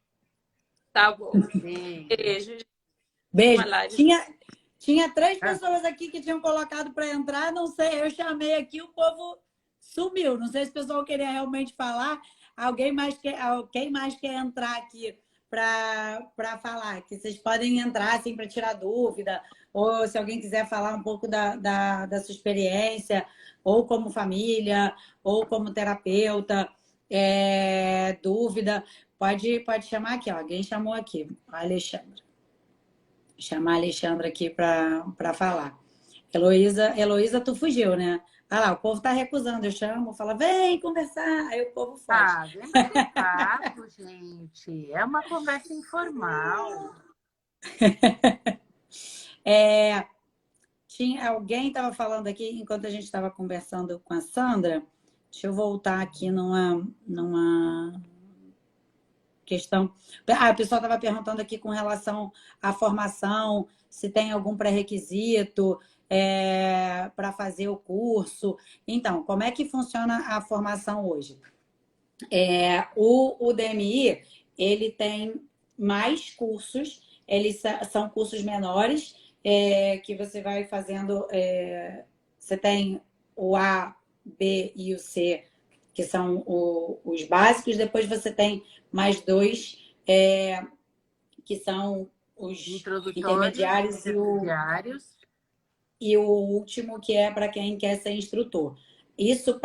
Tá bom. Beijo. Beijo. Tinha 3 pessoas aqui que tinham colocado para entrar, não sei, eu chamei aqui, o povo sumiu. Não sei se o pessoal queria realmente falar. Quem mais quer entrar aqui para falar? Que vocês podem entrar assim para tirar dúvida, ou se alguém quiser falar um pouco da sua experiência, ou como família, ou como terapeuta, dúvida, pode chamar aqui, ó. Alguém chamou aqui, a Alexandra. Chamar a Alexandra aqui para falar. Heloísa, tu fugiu, né? Ah lá, o povo tá recusando. Eu chamo, fala, vem conversar. Aí o povo foge. Vem bater papo, gente. É uma conversa informal. Alguém estava falando aqui, enquanto a gente estava conversando com a Sandra, deixa eu voltar aqui numa questão. O pessoal estava perguntando aqui com relação à formação, se tem algum pré-requisito para fazer o curso. Então, como é que funciona a formação hoje? O DMI, ele tem mais cursos, eles são cursos menores, que você vai fazendo... você tem o A, B e o C, que são os básicos. Depois você tem mais dois, que são os intermediários e o último, que é para quem quer ser instrutor. Isso,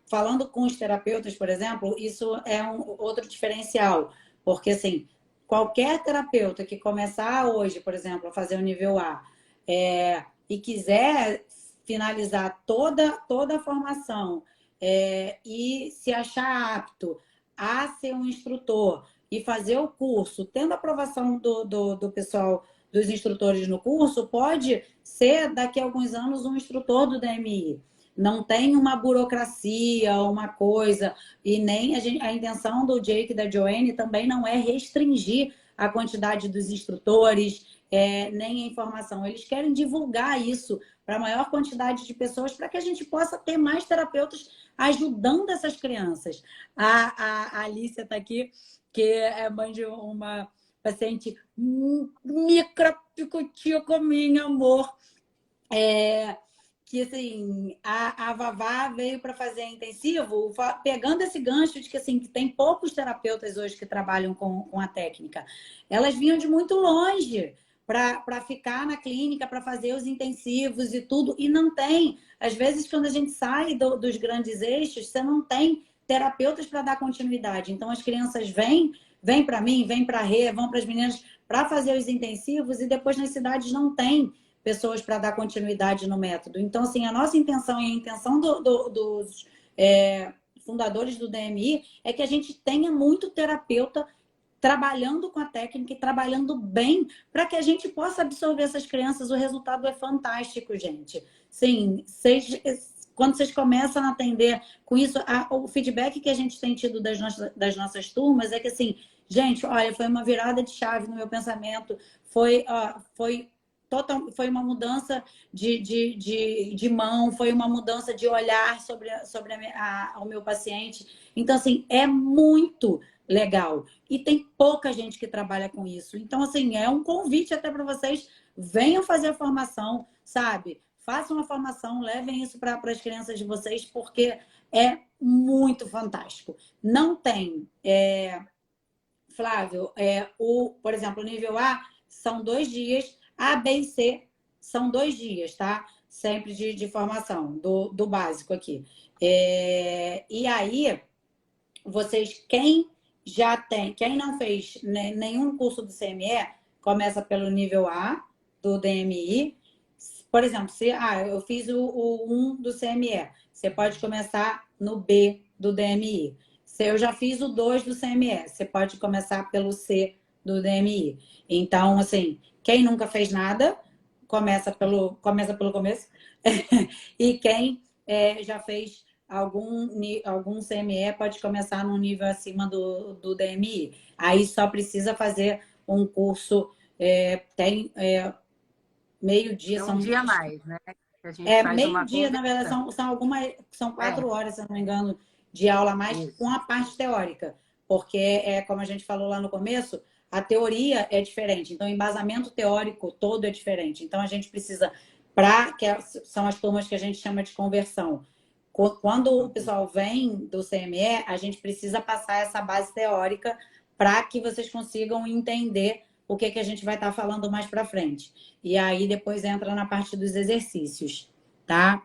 falando com os terapeutas, por exemplo, isso é outro diferencial, porque assim, qualquer terapeuta que começar hoje, por exemplo, a fazer o nível A, e quiser finalizar toda a formação e se achar apto a ser um instrutor e fazer o curso, tendo a aprovação do pessoal, dos instrutores no curso, pode ser daqui a alguns anos um instrutor do DMI. Não tem uma burocracia, uma coisa, e nem a intenção do Jake e da Joanne também não é restringir a quantidade dos instrutores, nem a informação. Eles querem divulgar isso para a maior quantidade de pessoas, para que a gente possa ter mais terapeutas ajudando essas crianças. A Alicia está aqui, que é mãe de uma paciente micropicotico, meu amor. Que assim, a Vavá veio para fazer intensivo, pegando esse gancho de que assim, que tem poucos terapeutas hoje que trabalham com a técnica. Elas vinham de muito longe para ficar na clínica, para fazer os intensivos e tudo, e não tem. Às vezes, quando a gente sai dos grandes eixos, você não tem terapeutas para dar continuidade. Então, as crianças vêm para mim, vêm para a Rê, vão para as meninas para fazer os intensivos, e depois nas cidades não tem pessoas para dar continuidade no método. Então, assim, a nossa intenção e a intenção dos fundadores do DMI é que a gente tenha muito terapeuta trabalhando com a técnica e trabalhando bem para que a gente possa absorver essas crianças. O resultado é fantástico, gente. Sim, quando vocês começam a atender com isso, o feedback que a gente tem tido das nossas turmas é que, assim, gente, olha, foi uma virada de chave no meu pensamento, foi uma mudança de mão, foi uma mudança de olhar sobre o meu paciente. Então, assim, é muito legal. E tem pouca gente que trabalha com isso. Então, assim, é um convite até para vocês, venham fazer a formação, sabe? Façam a formação, levem isso para as crianças de vocês, porque é muito fantástico. Não tem, Flávio, por exemplo, o nível A são 2 dias, A, B e C são 2 dias, tá? Sempre de formação, do básico aqui. E aí, vocês, quem não fez nenhum curso do CME, começa pelo nível A do DMI. Por exemplo, se eu fiz o 1 do CME, você pode começar no B do DMI. Se eu já fiz o 2 do CME, você pode começar pelo C do DMI. Então, assim, quem nunca fez nada, começa pelo começo. E quem já fez algum CME pode começar num nível acima do DMI. Aí só precisa fazer um curso, meio-dia. Um dia a mais, né? Meio-dia, na verdade, são 4 horas, se eu não me engano, de aula a mais. Isso. Com a parte teórica. Porque, como a gente falou lá no começo, a teoria é diferente. Então, o embasamento teórico todo é diferente. Então, a gente precisa, são as turmas que a gente chama de conversão. Quando o pessoal vem do CME, a gente precisa passar essa base teórica para que vocês consigam entender o que a gente vai estar falando mais para frente. E aí depois entra na parte dos exercícios, tá?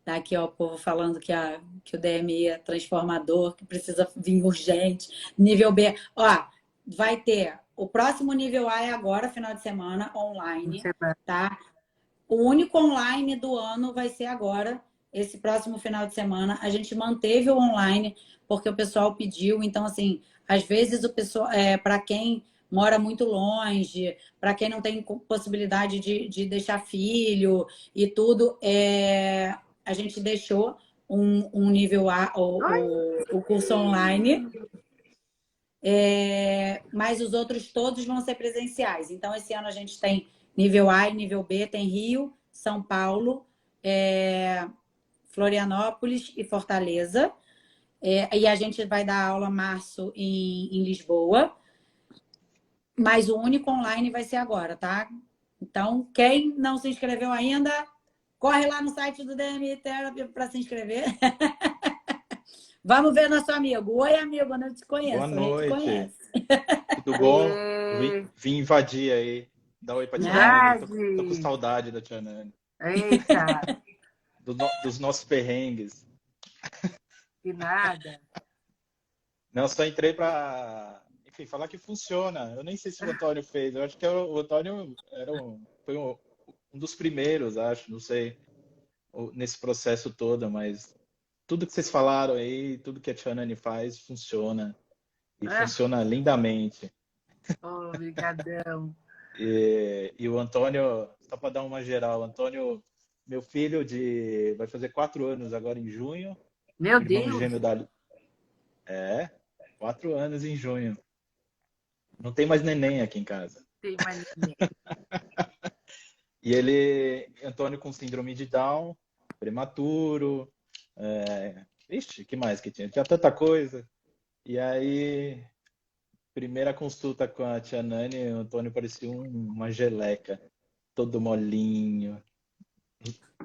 Tá aqui, ó, o povo falando que o DMI é transformador, que precisa vir urgente. Nível B, ó, vai ter o próximo nível A agora, final de semana, online, tá? O único online do ano vai ser agora, esse próximo final de semana. A gente manteve o online porque o pessoal pediu. Então, assim, às vezes o pessoal, para quem mora muito longe, para quem não tem possibilidade de deixar filho e tudo, a gente deixou um nível A, o curso online. Mas os outros todos vão ser presenciais. Então, esse ano a gente tem nível A e nível B, tem Rio, São Paulo, Florianópolis e Fortaleza. E a gente vai dar aula março em Lisboa. Mas o único online vai ser agora, tá? Então, quem não se inscreveu ainda, Corre lá no site do DMI Therapy para se inscrever. Vamos ver nosso amigo. Oi, amigo, eu não te conheço. Boa A gente noite. conhece. Tudo bom? Ê, Vim invadir aí. Dá oi pra Tia Né? Nani. Tô com Verdade! saudade da Tia Nani. Eita, Dos nossos perrengues. que nada. Não, só entrei pra, enfim, falar que funciona. Eu nem sei se o Antônio fez. Eu acho que o Antônio foi um dos primeiros, acho. Não sei, nesse processo todo, mas tudo que vocês falaram aí, tudo que a Tia Nani faz, funciona. E Ah, funciona lindamente. obrigadão. E o Antônio, só para dar uma geral, o Antônio, meu filho vai fazer 4 anos agora em junho, Meu irmão Deus, gêmeo da. É, 4 anos em junho. Não tem mais neném aqui em casa. tem mais ninguém. E Antônio com síndrome de Down, prematuro, ixi, que mais que tinha? Tinha tanta coisa. E aí, primeira consulta com a tia Nani, o Antônio parecia uma geleca, todo molinho,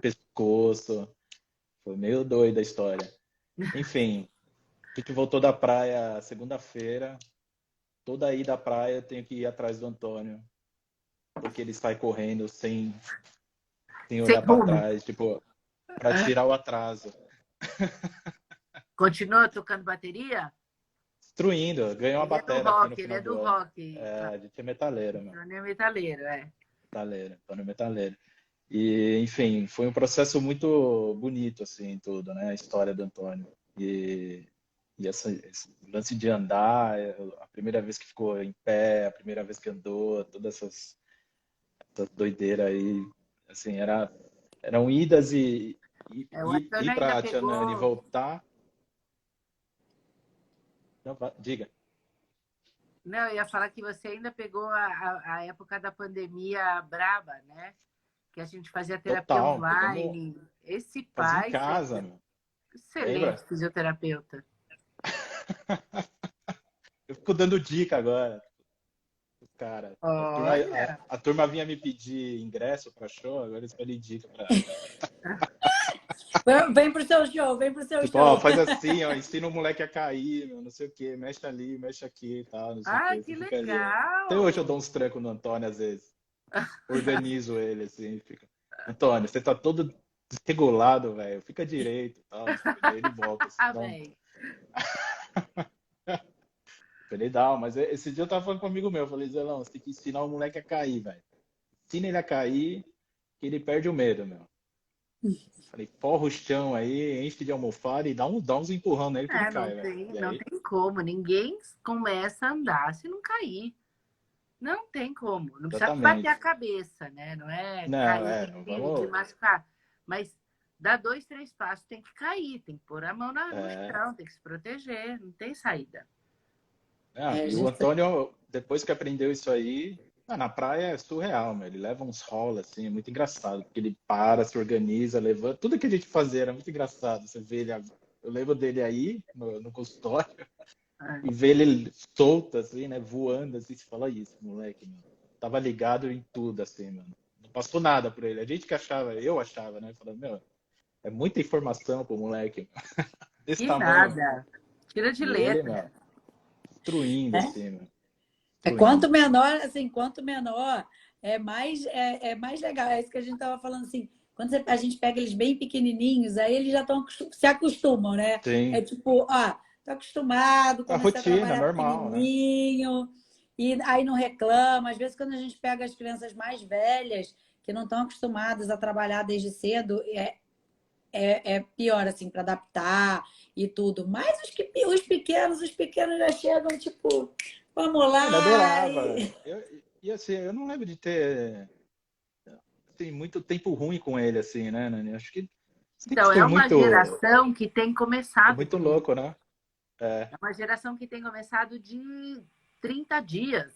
pescoço. Foi meio doida a história. Enfim, a gente voltou da praia segunda-feira. Toda ida à praia eu tenho que ir atrás do Antônio, porque ele sai correndo sem olhar para Segundo, trás, tipo, para tirar o atraso. continua tocando bateria? Destruindo, ganhou uma Ele é do bateria aqui no rock, ele final é do do ano. rock. É, a gente é metaleiro, meu. Antônio é metaleiro, é. Metaleiro, Antônio é metaleiro. E, enfim, foi um processo muito bonito, assim, tudo, né? A história do Antônio. E esse lance de andar, a primeira vez que ficou em pé, a primeira vez que andou, todas essas doideiras aí, assim, eram idas e O ir Antônio ainda para a Tia Nani e pegou. voltar. Não, diga. Não, eu ia falar que você ainda pegou a época da pandemia braba, né? Que a gente fazia terapia Total, pegamos, online. Esse fazia em pai foi casa, meu. excelente Lembra? fisioterapeuta. Eu fico dando dica agora, cara. Olha, A turma vinha me pedir ingresso para show, agora eles pedem dica para. Vem pro seu show, vem pro seu Tipo, ó, show. faz assim, ó, ensina o moleque a cair, meu, não sei o quê, mexe ali, mexe aqui e tal, não sei o ah, quê. que Você fica ali, ó. Até legal! hoje eu dou uns trancos no Antônio, às vezes. Organizo ele, assim, fica. Antônio, você tá todo desregulado, velho. Fica direito e tal, não sei o quê. Daí ele volta, assim, Ah, dá um. bem. Ele dá, mas esse dia eu tava falando com um amigo meu, eu falei, Zelão, você tem que ensinar o moleque a cair, velho. Ensina ele a cair, que ele perde o medo, meu. Falei, forra o chão aí, enche de almofada e dá uns empurrão nele que ele É, não cai, velho. tem, E não aí, tem como. Ninguém começa a andar se não cair. Não tem como. Não precisa bater a exatamente. cabeça, né? Não é Não, cair não de vamos. machucar. Mas dá 2, 3 passos, tem que cair, tem que pôr a mão no É, chão, tem que se proteger, não tem saída. É, e o Antônio, depois que aprendeu isso aí, na praia é surreal, meu. Ele leva uns rolos, assim, é muito engraçado, porque ele para, se organiza, levanta. Tudo que a gente fazia era muito engraçado. Você vê ele, eu lembro dele aí, no consultório, É. e ver ele solto, assim, né, voando, assim, você fala isso, moleque, mano. Tava ligado em tudo, assim, mano. Não passou nada por ele. A gente que achava, eu achava, né, falando, meu, é muita informação pro moleque, desse Que tamanho. nada. Tira de E ele, letra. meu, destruindo, é. assim, meu, É destruindo. quanto menor, assim, quanto menor, é mais legal. É isso que a gente estava falando assim. Quando a gente pega eles bem pequenininhos, aí eles já se acostumam, né? É Sim, tipo, ó, tô acostumado, a comecei a rotina, trabalhar normal, né? pequenininho, e aí não reclama. Às vezes, quando a gente pega as crianças mais velhas, que não estão acostumadas a trabalhar desde cedo, é pior, assim, para adaptar e tudo. Mas os pequenos já chegam, tipo, vamos Ele lá. adorava. E assim, eu não lembro de ter assim, muito tempo ruim com ele, assim, né, Nani? Acho que sempre Então, é uma geração que tem foi começado muito com isso. louco, né? É, É uma geração que tem começado de 30 dias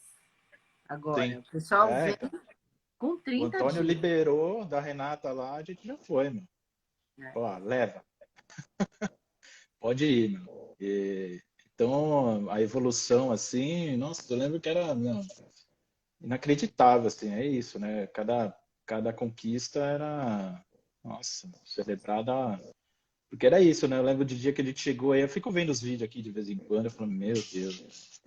agora. sim. O pessoal É, vem então. com O 30 Antônio dias. liberou da Renata lá, a gente já foi, meu. Né? Ó, leva, pode ir, meu. Então, a evolução, assim, nossa, eu lembro que era, não, inacreditável, assim, é isso, né? Cada conquista era Nossa, celebrar da... Porque era isso, né? Eu lembro do dia que ele chegou aí, eu fico vendo os vídeos aqui de vez em quando, eu falo, meu Deus,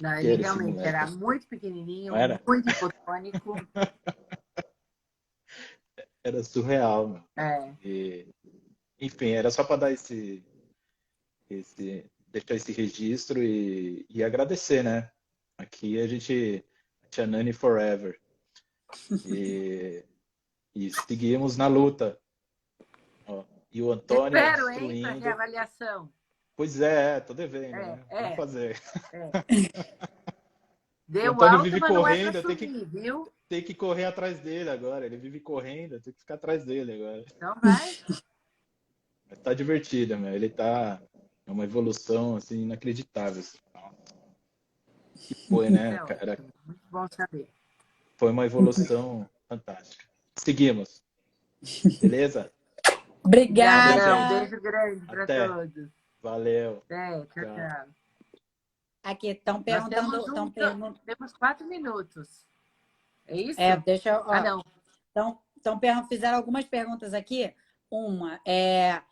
Não, que ele era esse realmente era moleque? muito pequenininho, Não era? muito hipotônico. Era surreal, meu. É. E, enfim, era só para dar deixar esse registro e agradecer, né? Aqui a Tia Nani Forever. E, e seguimos na luta. Ó, e o Te Antônio espero, hein, para destruindo. reavaliação. Pois é, tô devendo, É, né? Vamos fazer. O Deu Antônio alta, vive mas não é para correndo, subir, viu? tem que correr atrás dele agora. Ele vive correndo, tem que ficar atrás dele agora. Então vai. Mas tá divertido, meu. Ele tá é uma evolução assim inacreditável. Assim. Que foi, Isso né, é cara? ótimo. Muito bom saber. Foi uma evolução fantástica. Seguimos, beleza? Obrigadão. Valeu, Um Obrigada. beijo grande para Até. todos. Valeu. Até, tchau, Tchau. tchau. Aqui, estão Nós perguntando, temos 4 minutos. É isso? deixa eu, Ah, ó, não. fizeram algumas perguntas aqui. Uma é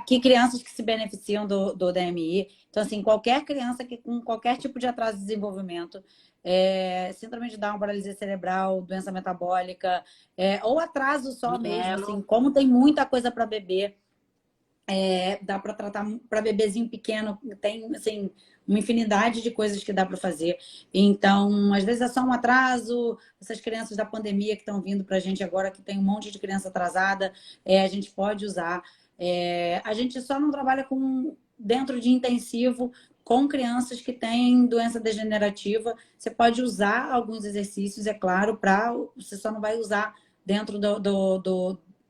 que crianças que se beneficiam do DMI. Então, assim, qualquer criança que com qualquer tipo de atraso de desenvolvimento, síndrome de Down, paralisia cerebral, doença metabólica, ou atraso só mesmo, assim, como tem muita coisa para bebê, dá para tratar para bebezinho pequeno, tem assim uma infinidade de coisas que dá para fazer. Então, às vezes é só um atraso. Essas crianças da pandemia que estão vindo para a gente agora, que tem um monte de criança atrasada, a gente pode usar. A gente só não trabalha com dentro de intensivo com crianças que têm doença degenerativa. Você pode usar alguns exercícios, é claro, você só não vai usar dentro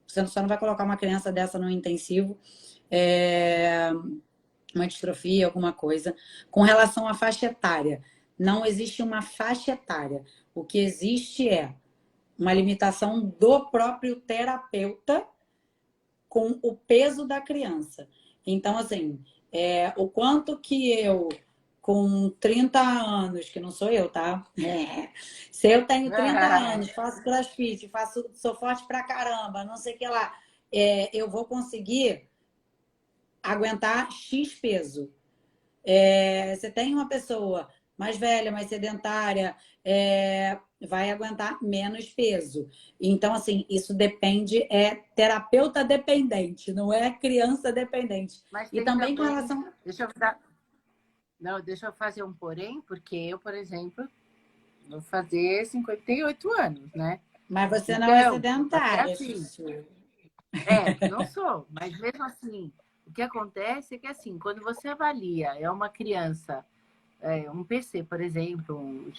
você só não vai colocar uma criança dessa no intensivo. Uma distrofia, alguma coisa. Com relação à faixa etária, não existe uma faixa etária. O que existe é uma limitação do próprio terapeuta com o peso da criança. Então, assim, o quanto que eu, com 30 anos, que não sou eu, tá? Se eu tenho 30 anos, faço crossfit, sou forte pra caramba, não sei o que lá, eu vou conseguir aguentar X peso. Você tem uma pessoa mais velha, mais sedentária, vai aguentar menos peso. Então, assim, isso depende, terapeuta dependente, não é criança dependente. Mas e também com relação... Deixa eu fazer um porém, porque eu, por exemplo, vou fazer 58 anos, né? Mas você então, não é sedentária, assim, Chuchu. Não sou, mas mesmo assim, o que acontece é que, assim, quando você avalia, uma criança, um PC, por exemplo, um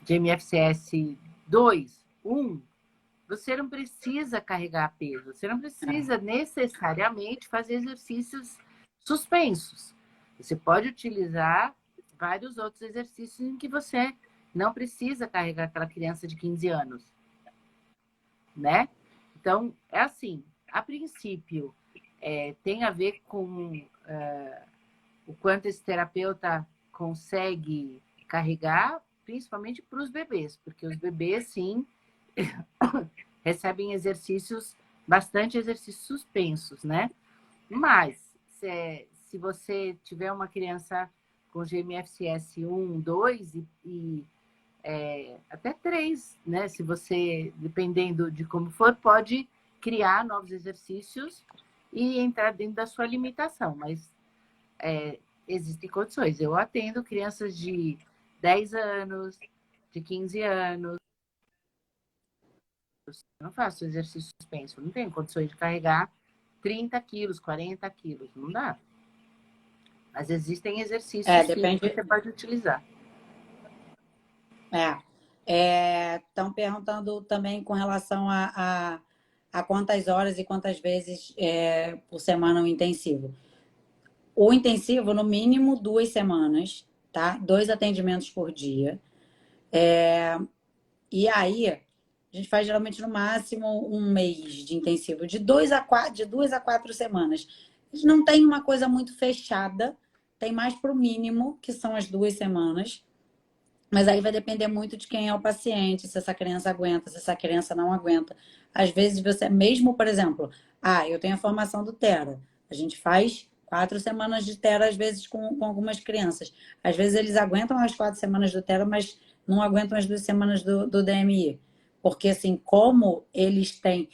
GMFCS 2, 1, você não precisa carregar peso, você não precisa necessariamente fazer exercícios suspensos. Você pode utilizar vários outros exercícios em que você não precisa carregar aquela criança de 15 anos, né? Então, é assim, a princípio, tem a ver com o quanto esse terapeuta consegue carregar, principalmente para os bebês, porque os bebês, sim, recebem bastante exercícios suspensos, né? Mas, se você tiver uma criança com GMFCS 1, 2 e até 3, né? Se você, dependendo de como for, pode criar novos exercícios e entrar dentro da sua limitação, mas existem condições. Eu atendo crianças de 10 anos, de 15 anos. Eu não faço exercício suspenso, não tenho condições de carregar 30 quilos, 40 quilos, não dá. Mas existem exercícios depende... que você pode utilizar. Estão perguntando também com relação a quantas horas e quantas vezes por semana o intensivo. O intensivo, no mínimo 2 semanas, tá? 2 atendimentos por dia. E aí, a gente faz geralmente no máximo 1 mês de intensivo, de 2 a 4 semanas. A gente não tem uma coisa muito fechada, tem mais para o mínimo, que são as 2 semanas. Mas aí vai depender muito de quem é o paciente, se essa criança aguenta, se essa criança não aguenta. Às vezes você, mesmo, por exemplo, eu tenho a formação do Tera. A gente faz 4 semanas de Tera, às vezes, com algumas crianças. Às vezes eles aguentam as 4 semanas do Tera, mas não aguentam as 2 semanas do DMI. Porque, assim, como eles têm,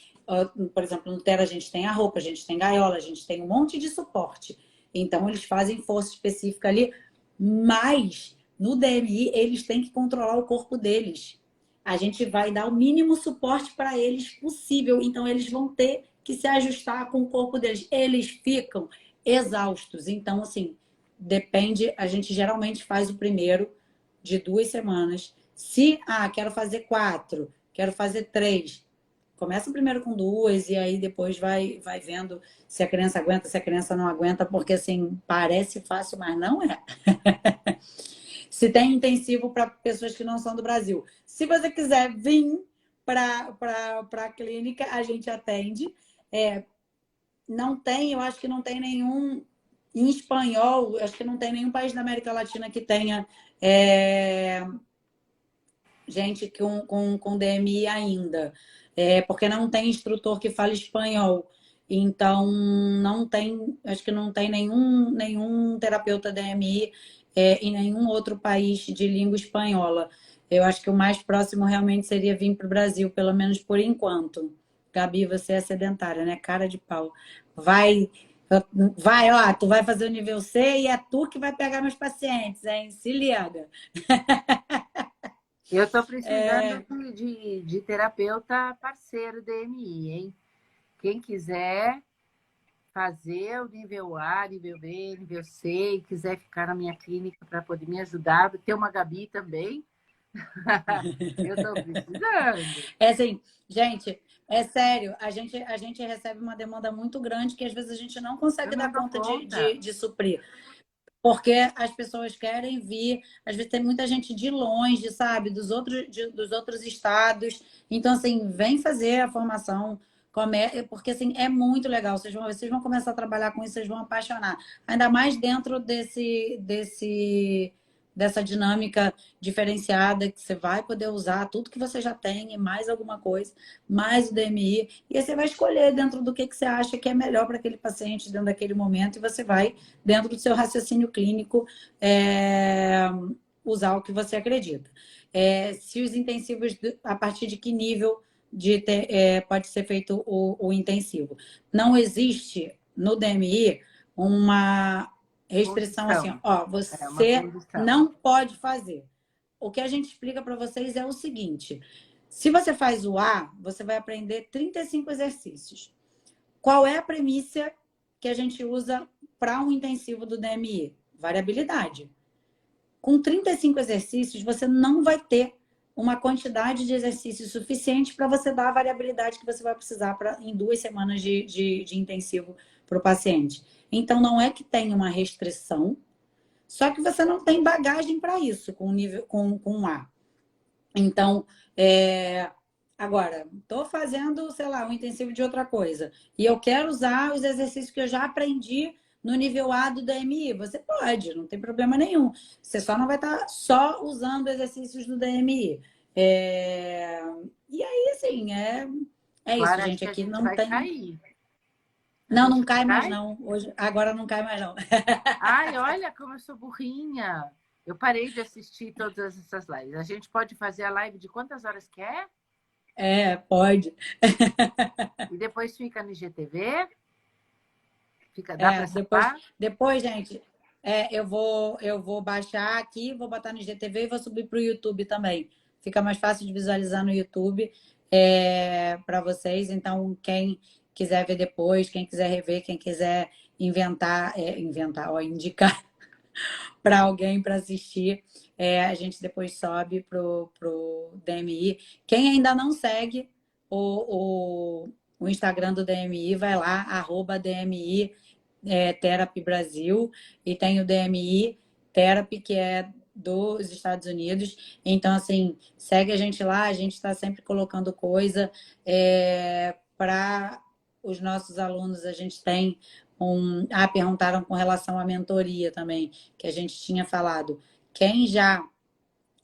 por exemplo, no Tera a gente tem a roupa, a gente tem gaiola, a gente tem um monte de suporte. Então, eles fazem força específica ali, mas no DMI, eles têm que controlar o corpo deles. A gente vai dar o mínimo suporte para eles possível. Então, eles vão ter que se ajustar com o corpo deles. Eles ficam exaustos. Então, assim, depende. A gente geralmente faz o primeiro de 2 semanas. Se, quero fazer 4, quero fazer 3. Começa primeiro com 2 e aí depois vai vendo se a criança aguenta, se a criança não aguenta, porque, assim, parece fácil, mas não é. Se tem intensivo para pessoas que não são do Brasil. Se você quiser vir para a clínica, a gente atende. Não tem, eu acho que não tem nenhum em espanhol, acho que não tem nenhum país da América Latina que tenha gente com DMI ainda. Porque não tem instrutor que fale espanhol. Então, não tem, acho que não tem nenhum terapeuta DMI em nenhum outro país de língua espanhola. Eu acho que o mais próximo realmente seria vir para o Brasil, pelo menos por enquanto. Gabi, você é sedentária, né? Cara de pau. Vai, ó, tu vai fazer o nível C e é tu que vai pegar meus pacientes, hein? Se liga. Eu estou precisando de terapeuta parceiro DMI, hein? Quem quiser fazer o nível A, nível B, nível C, e quiser ficar na minha clínica para poder me ajudar, ter uma Gabi também. Eu estou precisando. Assim, gente, é sério, a gente recebe uma demanda muito grande que às vezes a gente não consegue dar conta de suprir. Porque as pessoas querem vir, às vezes tem muita gente de longe, sabe, dos outros estados. Então, assim, vem fazer a formação, porque assim, é muito legal. Vocês vão começar a trabalhar com isso, vocês vão apaixonar. Ainda mais dentro dessa dinâmica diferenciada, que você vai poder usar tudo que você já tem e mais alguma coisa, mais o DMI, e aí você vai escolher dentro do que você acha que é melhor para aquele paciente dentro daquele momento, e você vai, dentro do seu raciocínio clínico, usar o que você acredita. Se os intensivos, a partir de que nível pode ser feito o intensivo? Não existe no DMI uma restrição assim, ó, você não pode fazer. O que a gente explica para vocês é o seguinte: se você faz o A, você vai aprender 35 exercícios. Qual é a premissa que a gente usa para um intensivo do DMI? Variabilidade. Com 35 exercícios, você não vai ter uma quantidade de exercícios suficiente para você dar a variabilidade que você vai precisar em 2 semanas de intensivo para o paciente. Então, não é que tem uma restrição, só que você não tem bagagem para isso com um A. Então, agora, estou fazendo, sei lá, um intensivo de outra coisa, e eu quero usar os exercícios que eu já aprendi no nível A do DMI. Você pode, não tem problema nenhum. Você só não vai estar só usando exercícios do DMI. E aí, assim, isso, gente. Aqui não tem. Cair. Não cai mais, não. Agora não cai mais, não. Ai, olha como eu sou burrinha. Eu parei de assistir todas essas lives. A gente pode fazer a live de quantas horas quer? Pode. E depois fica no IGTV? Dá para depois, gente, eu vou baixar aqui, vou botar no IGTV e vou subir para o YouTube também. Fica mais fácil de visualizar no YouTube para vocês. Então, quem quiser ver depois, quem quiser rever, quem quiser indicar para alguém para assistir, a gente depois sobe pro DMI. Quem ainda não segue o Instagram do DMI, vai lá, @DMI Therapy Brasil, e tem o DMI Therapy, que é dos Estados Unidos. Então, assim, segue a gente lá, a gente está sempre colocando coisa para os nossos alunos. A gente tem perguntaram com relação à mentoria também, que a gente tinha falado. Quem já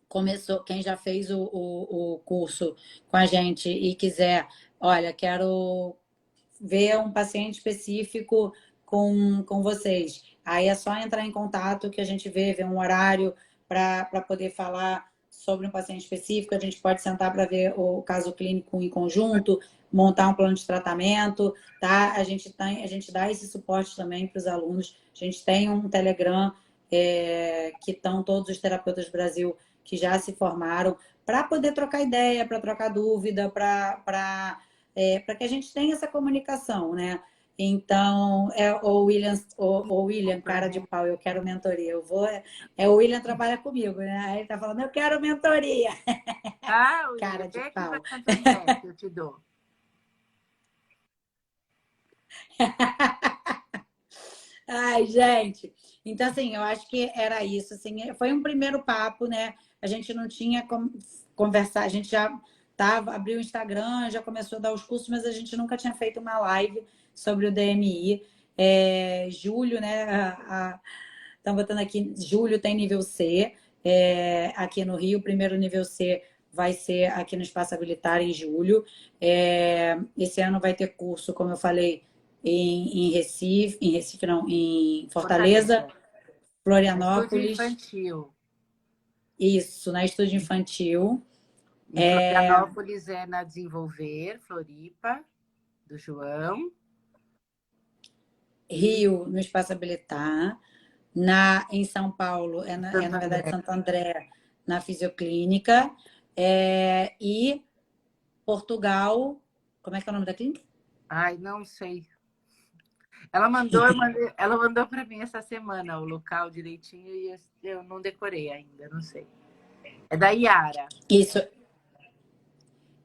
começou, quem já fez o curso com a gente e quiser, olha, quero ver um paciente específico com vocês. Aí é só entrar em contato que a gente vê um horário para poder falar sobre um paciente específico. A gente pode sentar para ver o caso clínico em conjunto, montar um plano de tratamento, tá? A gente dá esse suporte também para os alunos. A gente tem um Telegram que estão todos os terapeutas do Brasil que já se formaram para poder trocar ideia, para trocar dúvida, para que a gente tenha essa comunicação, né? Então, o William, cara de pau, eu quero mentoria. O William trabalha comigo, né? Aí ele tá falando, eu quero mentoria. Ah, Cara William, de vem aqui pau. para Santo André, que eu te dou. Ai, gente. Então, assim, eu acho que era isso. Assim, foi um primeiro papo, né? A gente não tinha como conversar, a gente já abriu o Instagram, já começou a dar os cursos, mas a gente nunca tinha feito uma live sobre o DMI. Julho, né? Estão botando aqui, julho tem nível C. Aqui no Rio, o primeiro nível C vai ser aqui no Espaço Habilitar em julho. Esse ano vai ter curso, como eu falei, em Recife não, em Fortaleza, Estúdio Florianópolis, infantil. isso, na Estúdio Infantil. Em Florianópolis é na Desenvolver, Floripa, do João. Rio, no Espaço Habilitar. Em São Paulo, na verdade, Santo André, na Fisioclínica. E Portugal, como é que é o nome da clínica? Ai, não sei. Ela mandou para mim essa semana o local direitinho e eu não decorei ainda, não sei. É da Iara. Isso.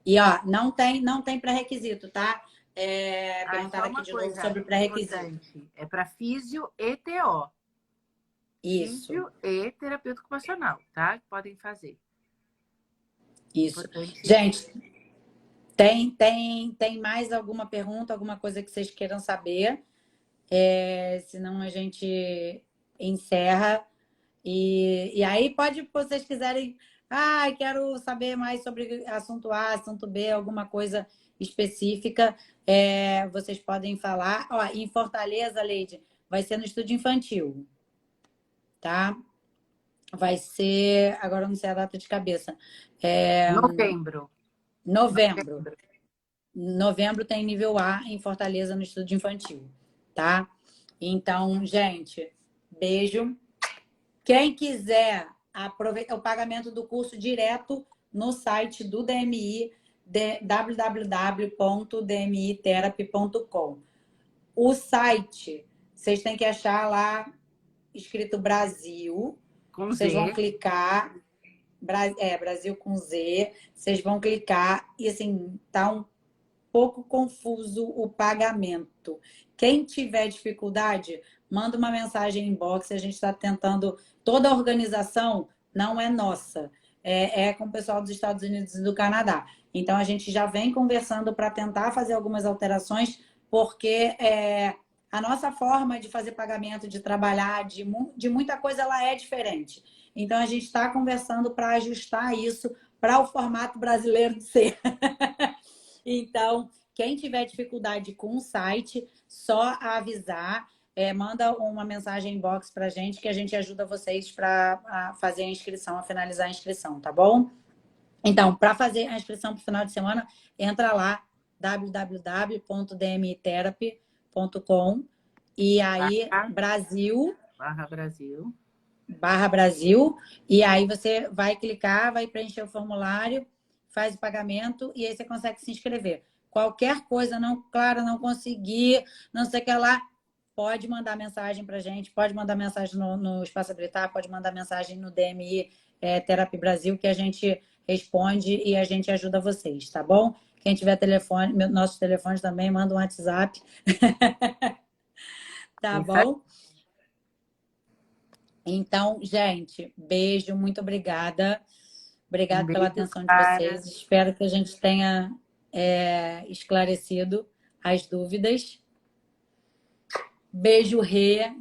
E, ó, não tem pré-requisito, tá? Perguntaram aqui de novo sobre pré-requisito. É para físio e TO. Isso. Físio e terapeuta ocupacional, tá? Podem fazer. Isso. Importante. Gente, tem mais alguma pergunta, alguma coisa que vocês queiram saber? Senão a gente encerra. E aí pode, se vocês quiserem, quero saber mais sobre assunto A, assunto B, alguma coisa específica, vocês podem falar. Ó, em Fortaleza, Leide, vai ser no estúdio infantil, tá? Vai ser, agora eu não sei a data de cabeça. Novembro tem nível A em Fortaleza no estúdio infantil, tá? Então, gente, beijo. Quem quiser aproveitar o pagamento do curso direto no site do DMI, www.dmitherapy.com. O site, vocês têm que achar lá escrito Brasil. Vocês vão clicar, Brasil com Z. Vocês vão clicar e assim, tá um pouco confuso o pagamento. Quem tiver dificuldade, manda uma mensagem inbox. A gente está tentando. Toda a organização não é nossa, é com o pessoal dos Estados Unidos e do Canadá. Então a gente já vem conversando para tentar fazer algumas alterações, porque a nossa forma de fazer pagamento, de trabalhar, de muita coisa, ela é diferente. Então a gente está conversando para ajustar isso para o formato brasileiro de ser. Então, quem tiver dificuldade com o site, só avisar, manda uma mensagem inbox para a gente, que a gente ajuda vocês para fazer a inscrição, a finalizar a inscrição, tá bom? Então, para fazer a inscrição para o final de semana, entra lá, www.dmitherapy.com e aí, Brasil, e aí você vai clicar, vai preencher o formulário, faz o pagamento e aí você consegue se inscrever. Qualquer coisa, não consegui, não sei o que lá, pode mandar mensagem para a gente, pode mandar mensagem no Espaço Habilitar, pode mandar mensagem no DMI Therapy Brasil, que a gente responde e a gente ajuda vocês, tá bom? Quem tiver telefone, nossos telefones também, manda um WhatsApp. Tá bom? Então, gente, beijo, muito obrigada. Obrigada pela atenção de vocês. Espero que a gente tenha esclarecido as dúvidas. Beijo, Rê.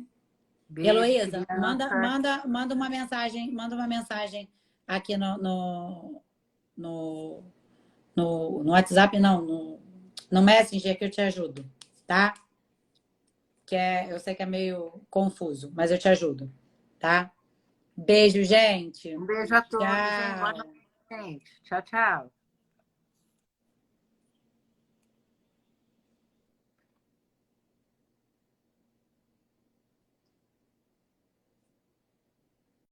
Heloísa, manda uma mensagem aqui no WhatsApp, não, no Messenger que eu te ajudo, tá? Eu sei que é meio confuso, mas eu te ajudo, tá? Beijo, gente. Um beijo a todos, hein? Boa Tchau. noite, gente. Tchau, tchau.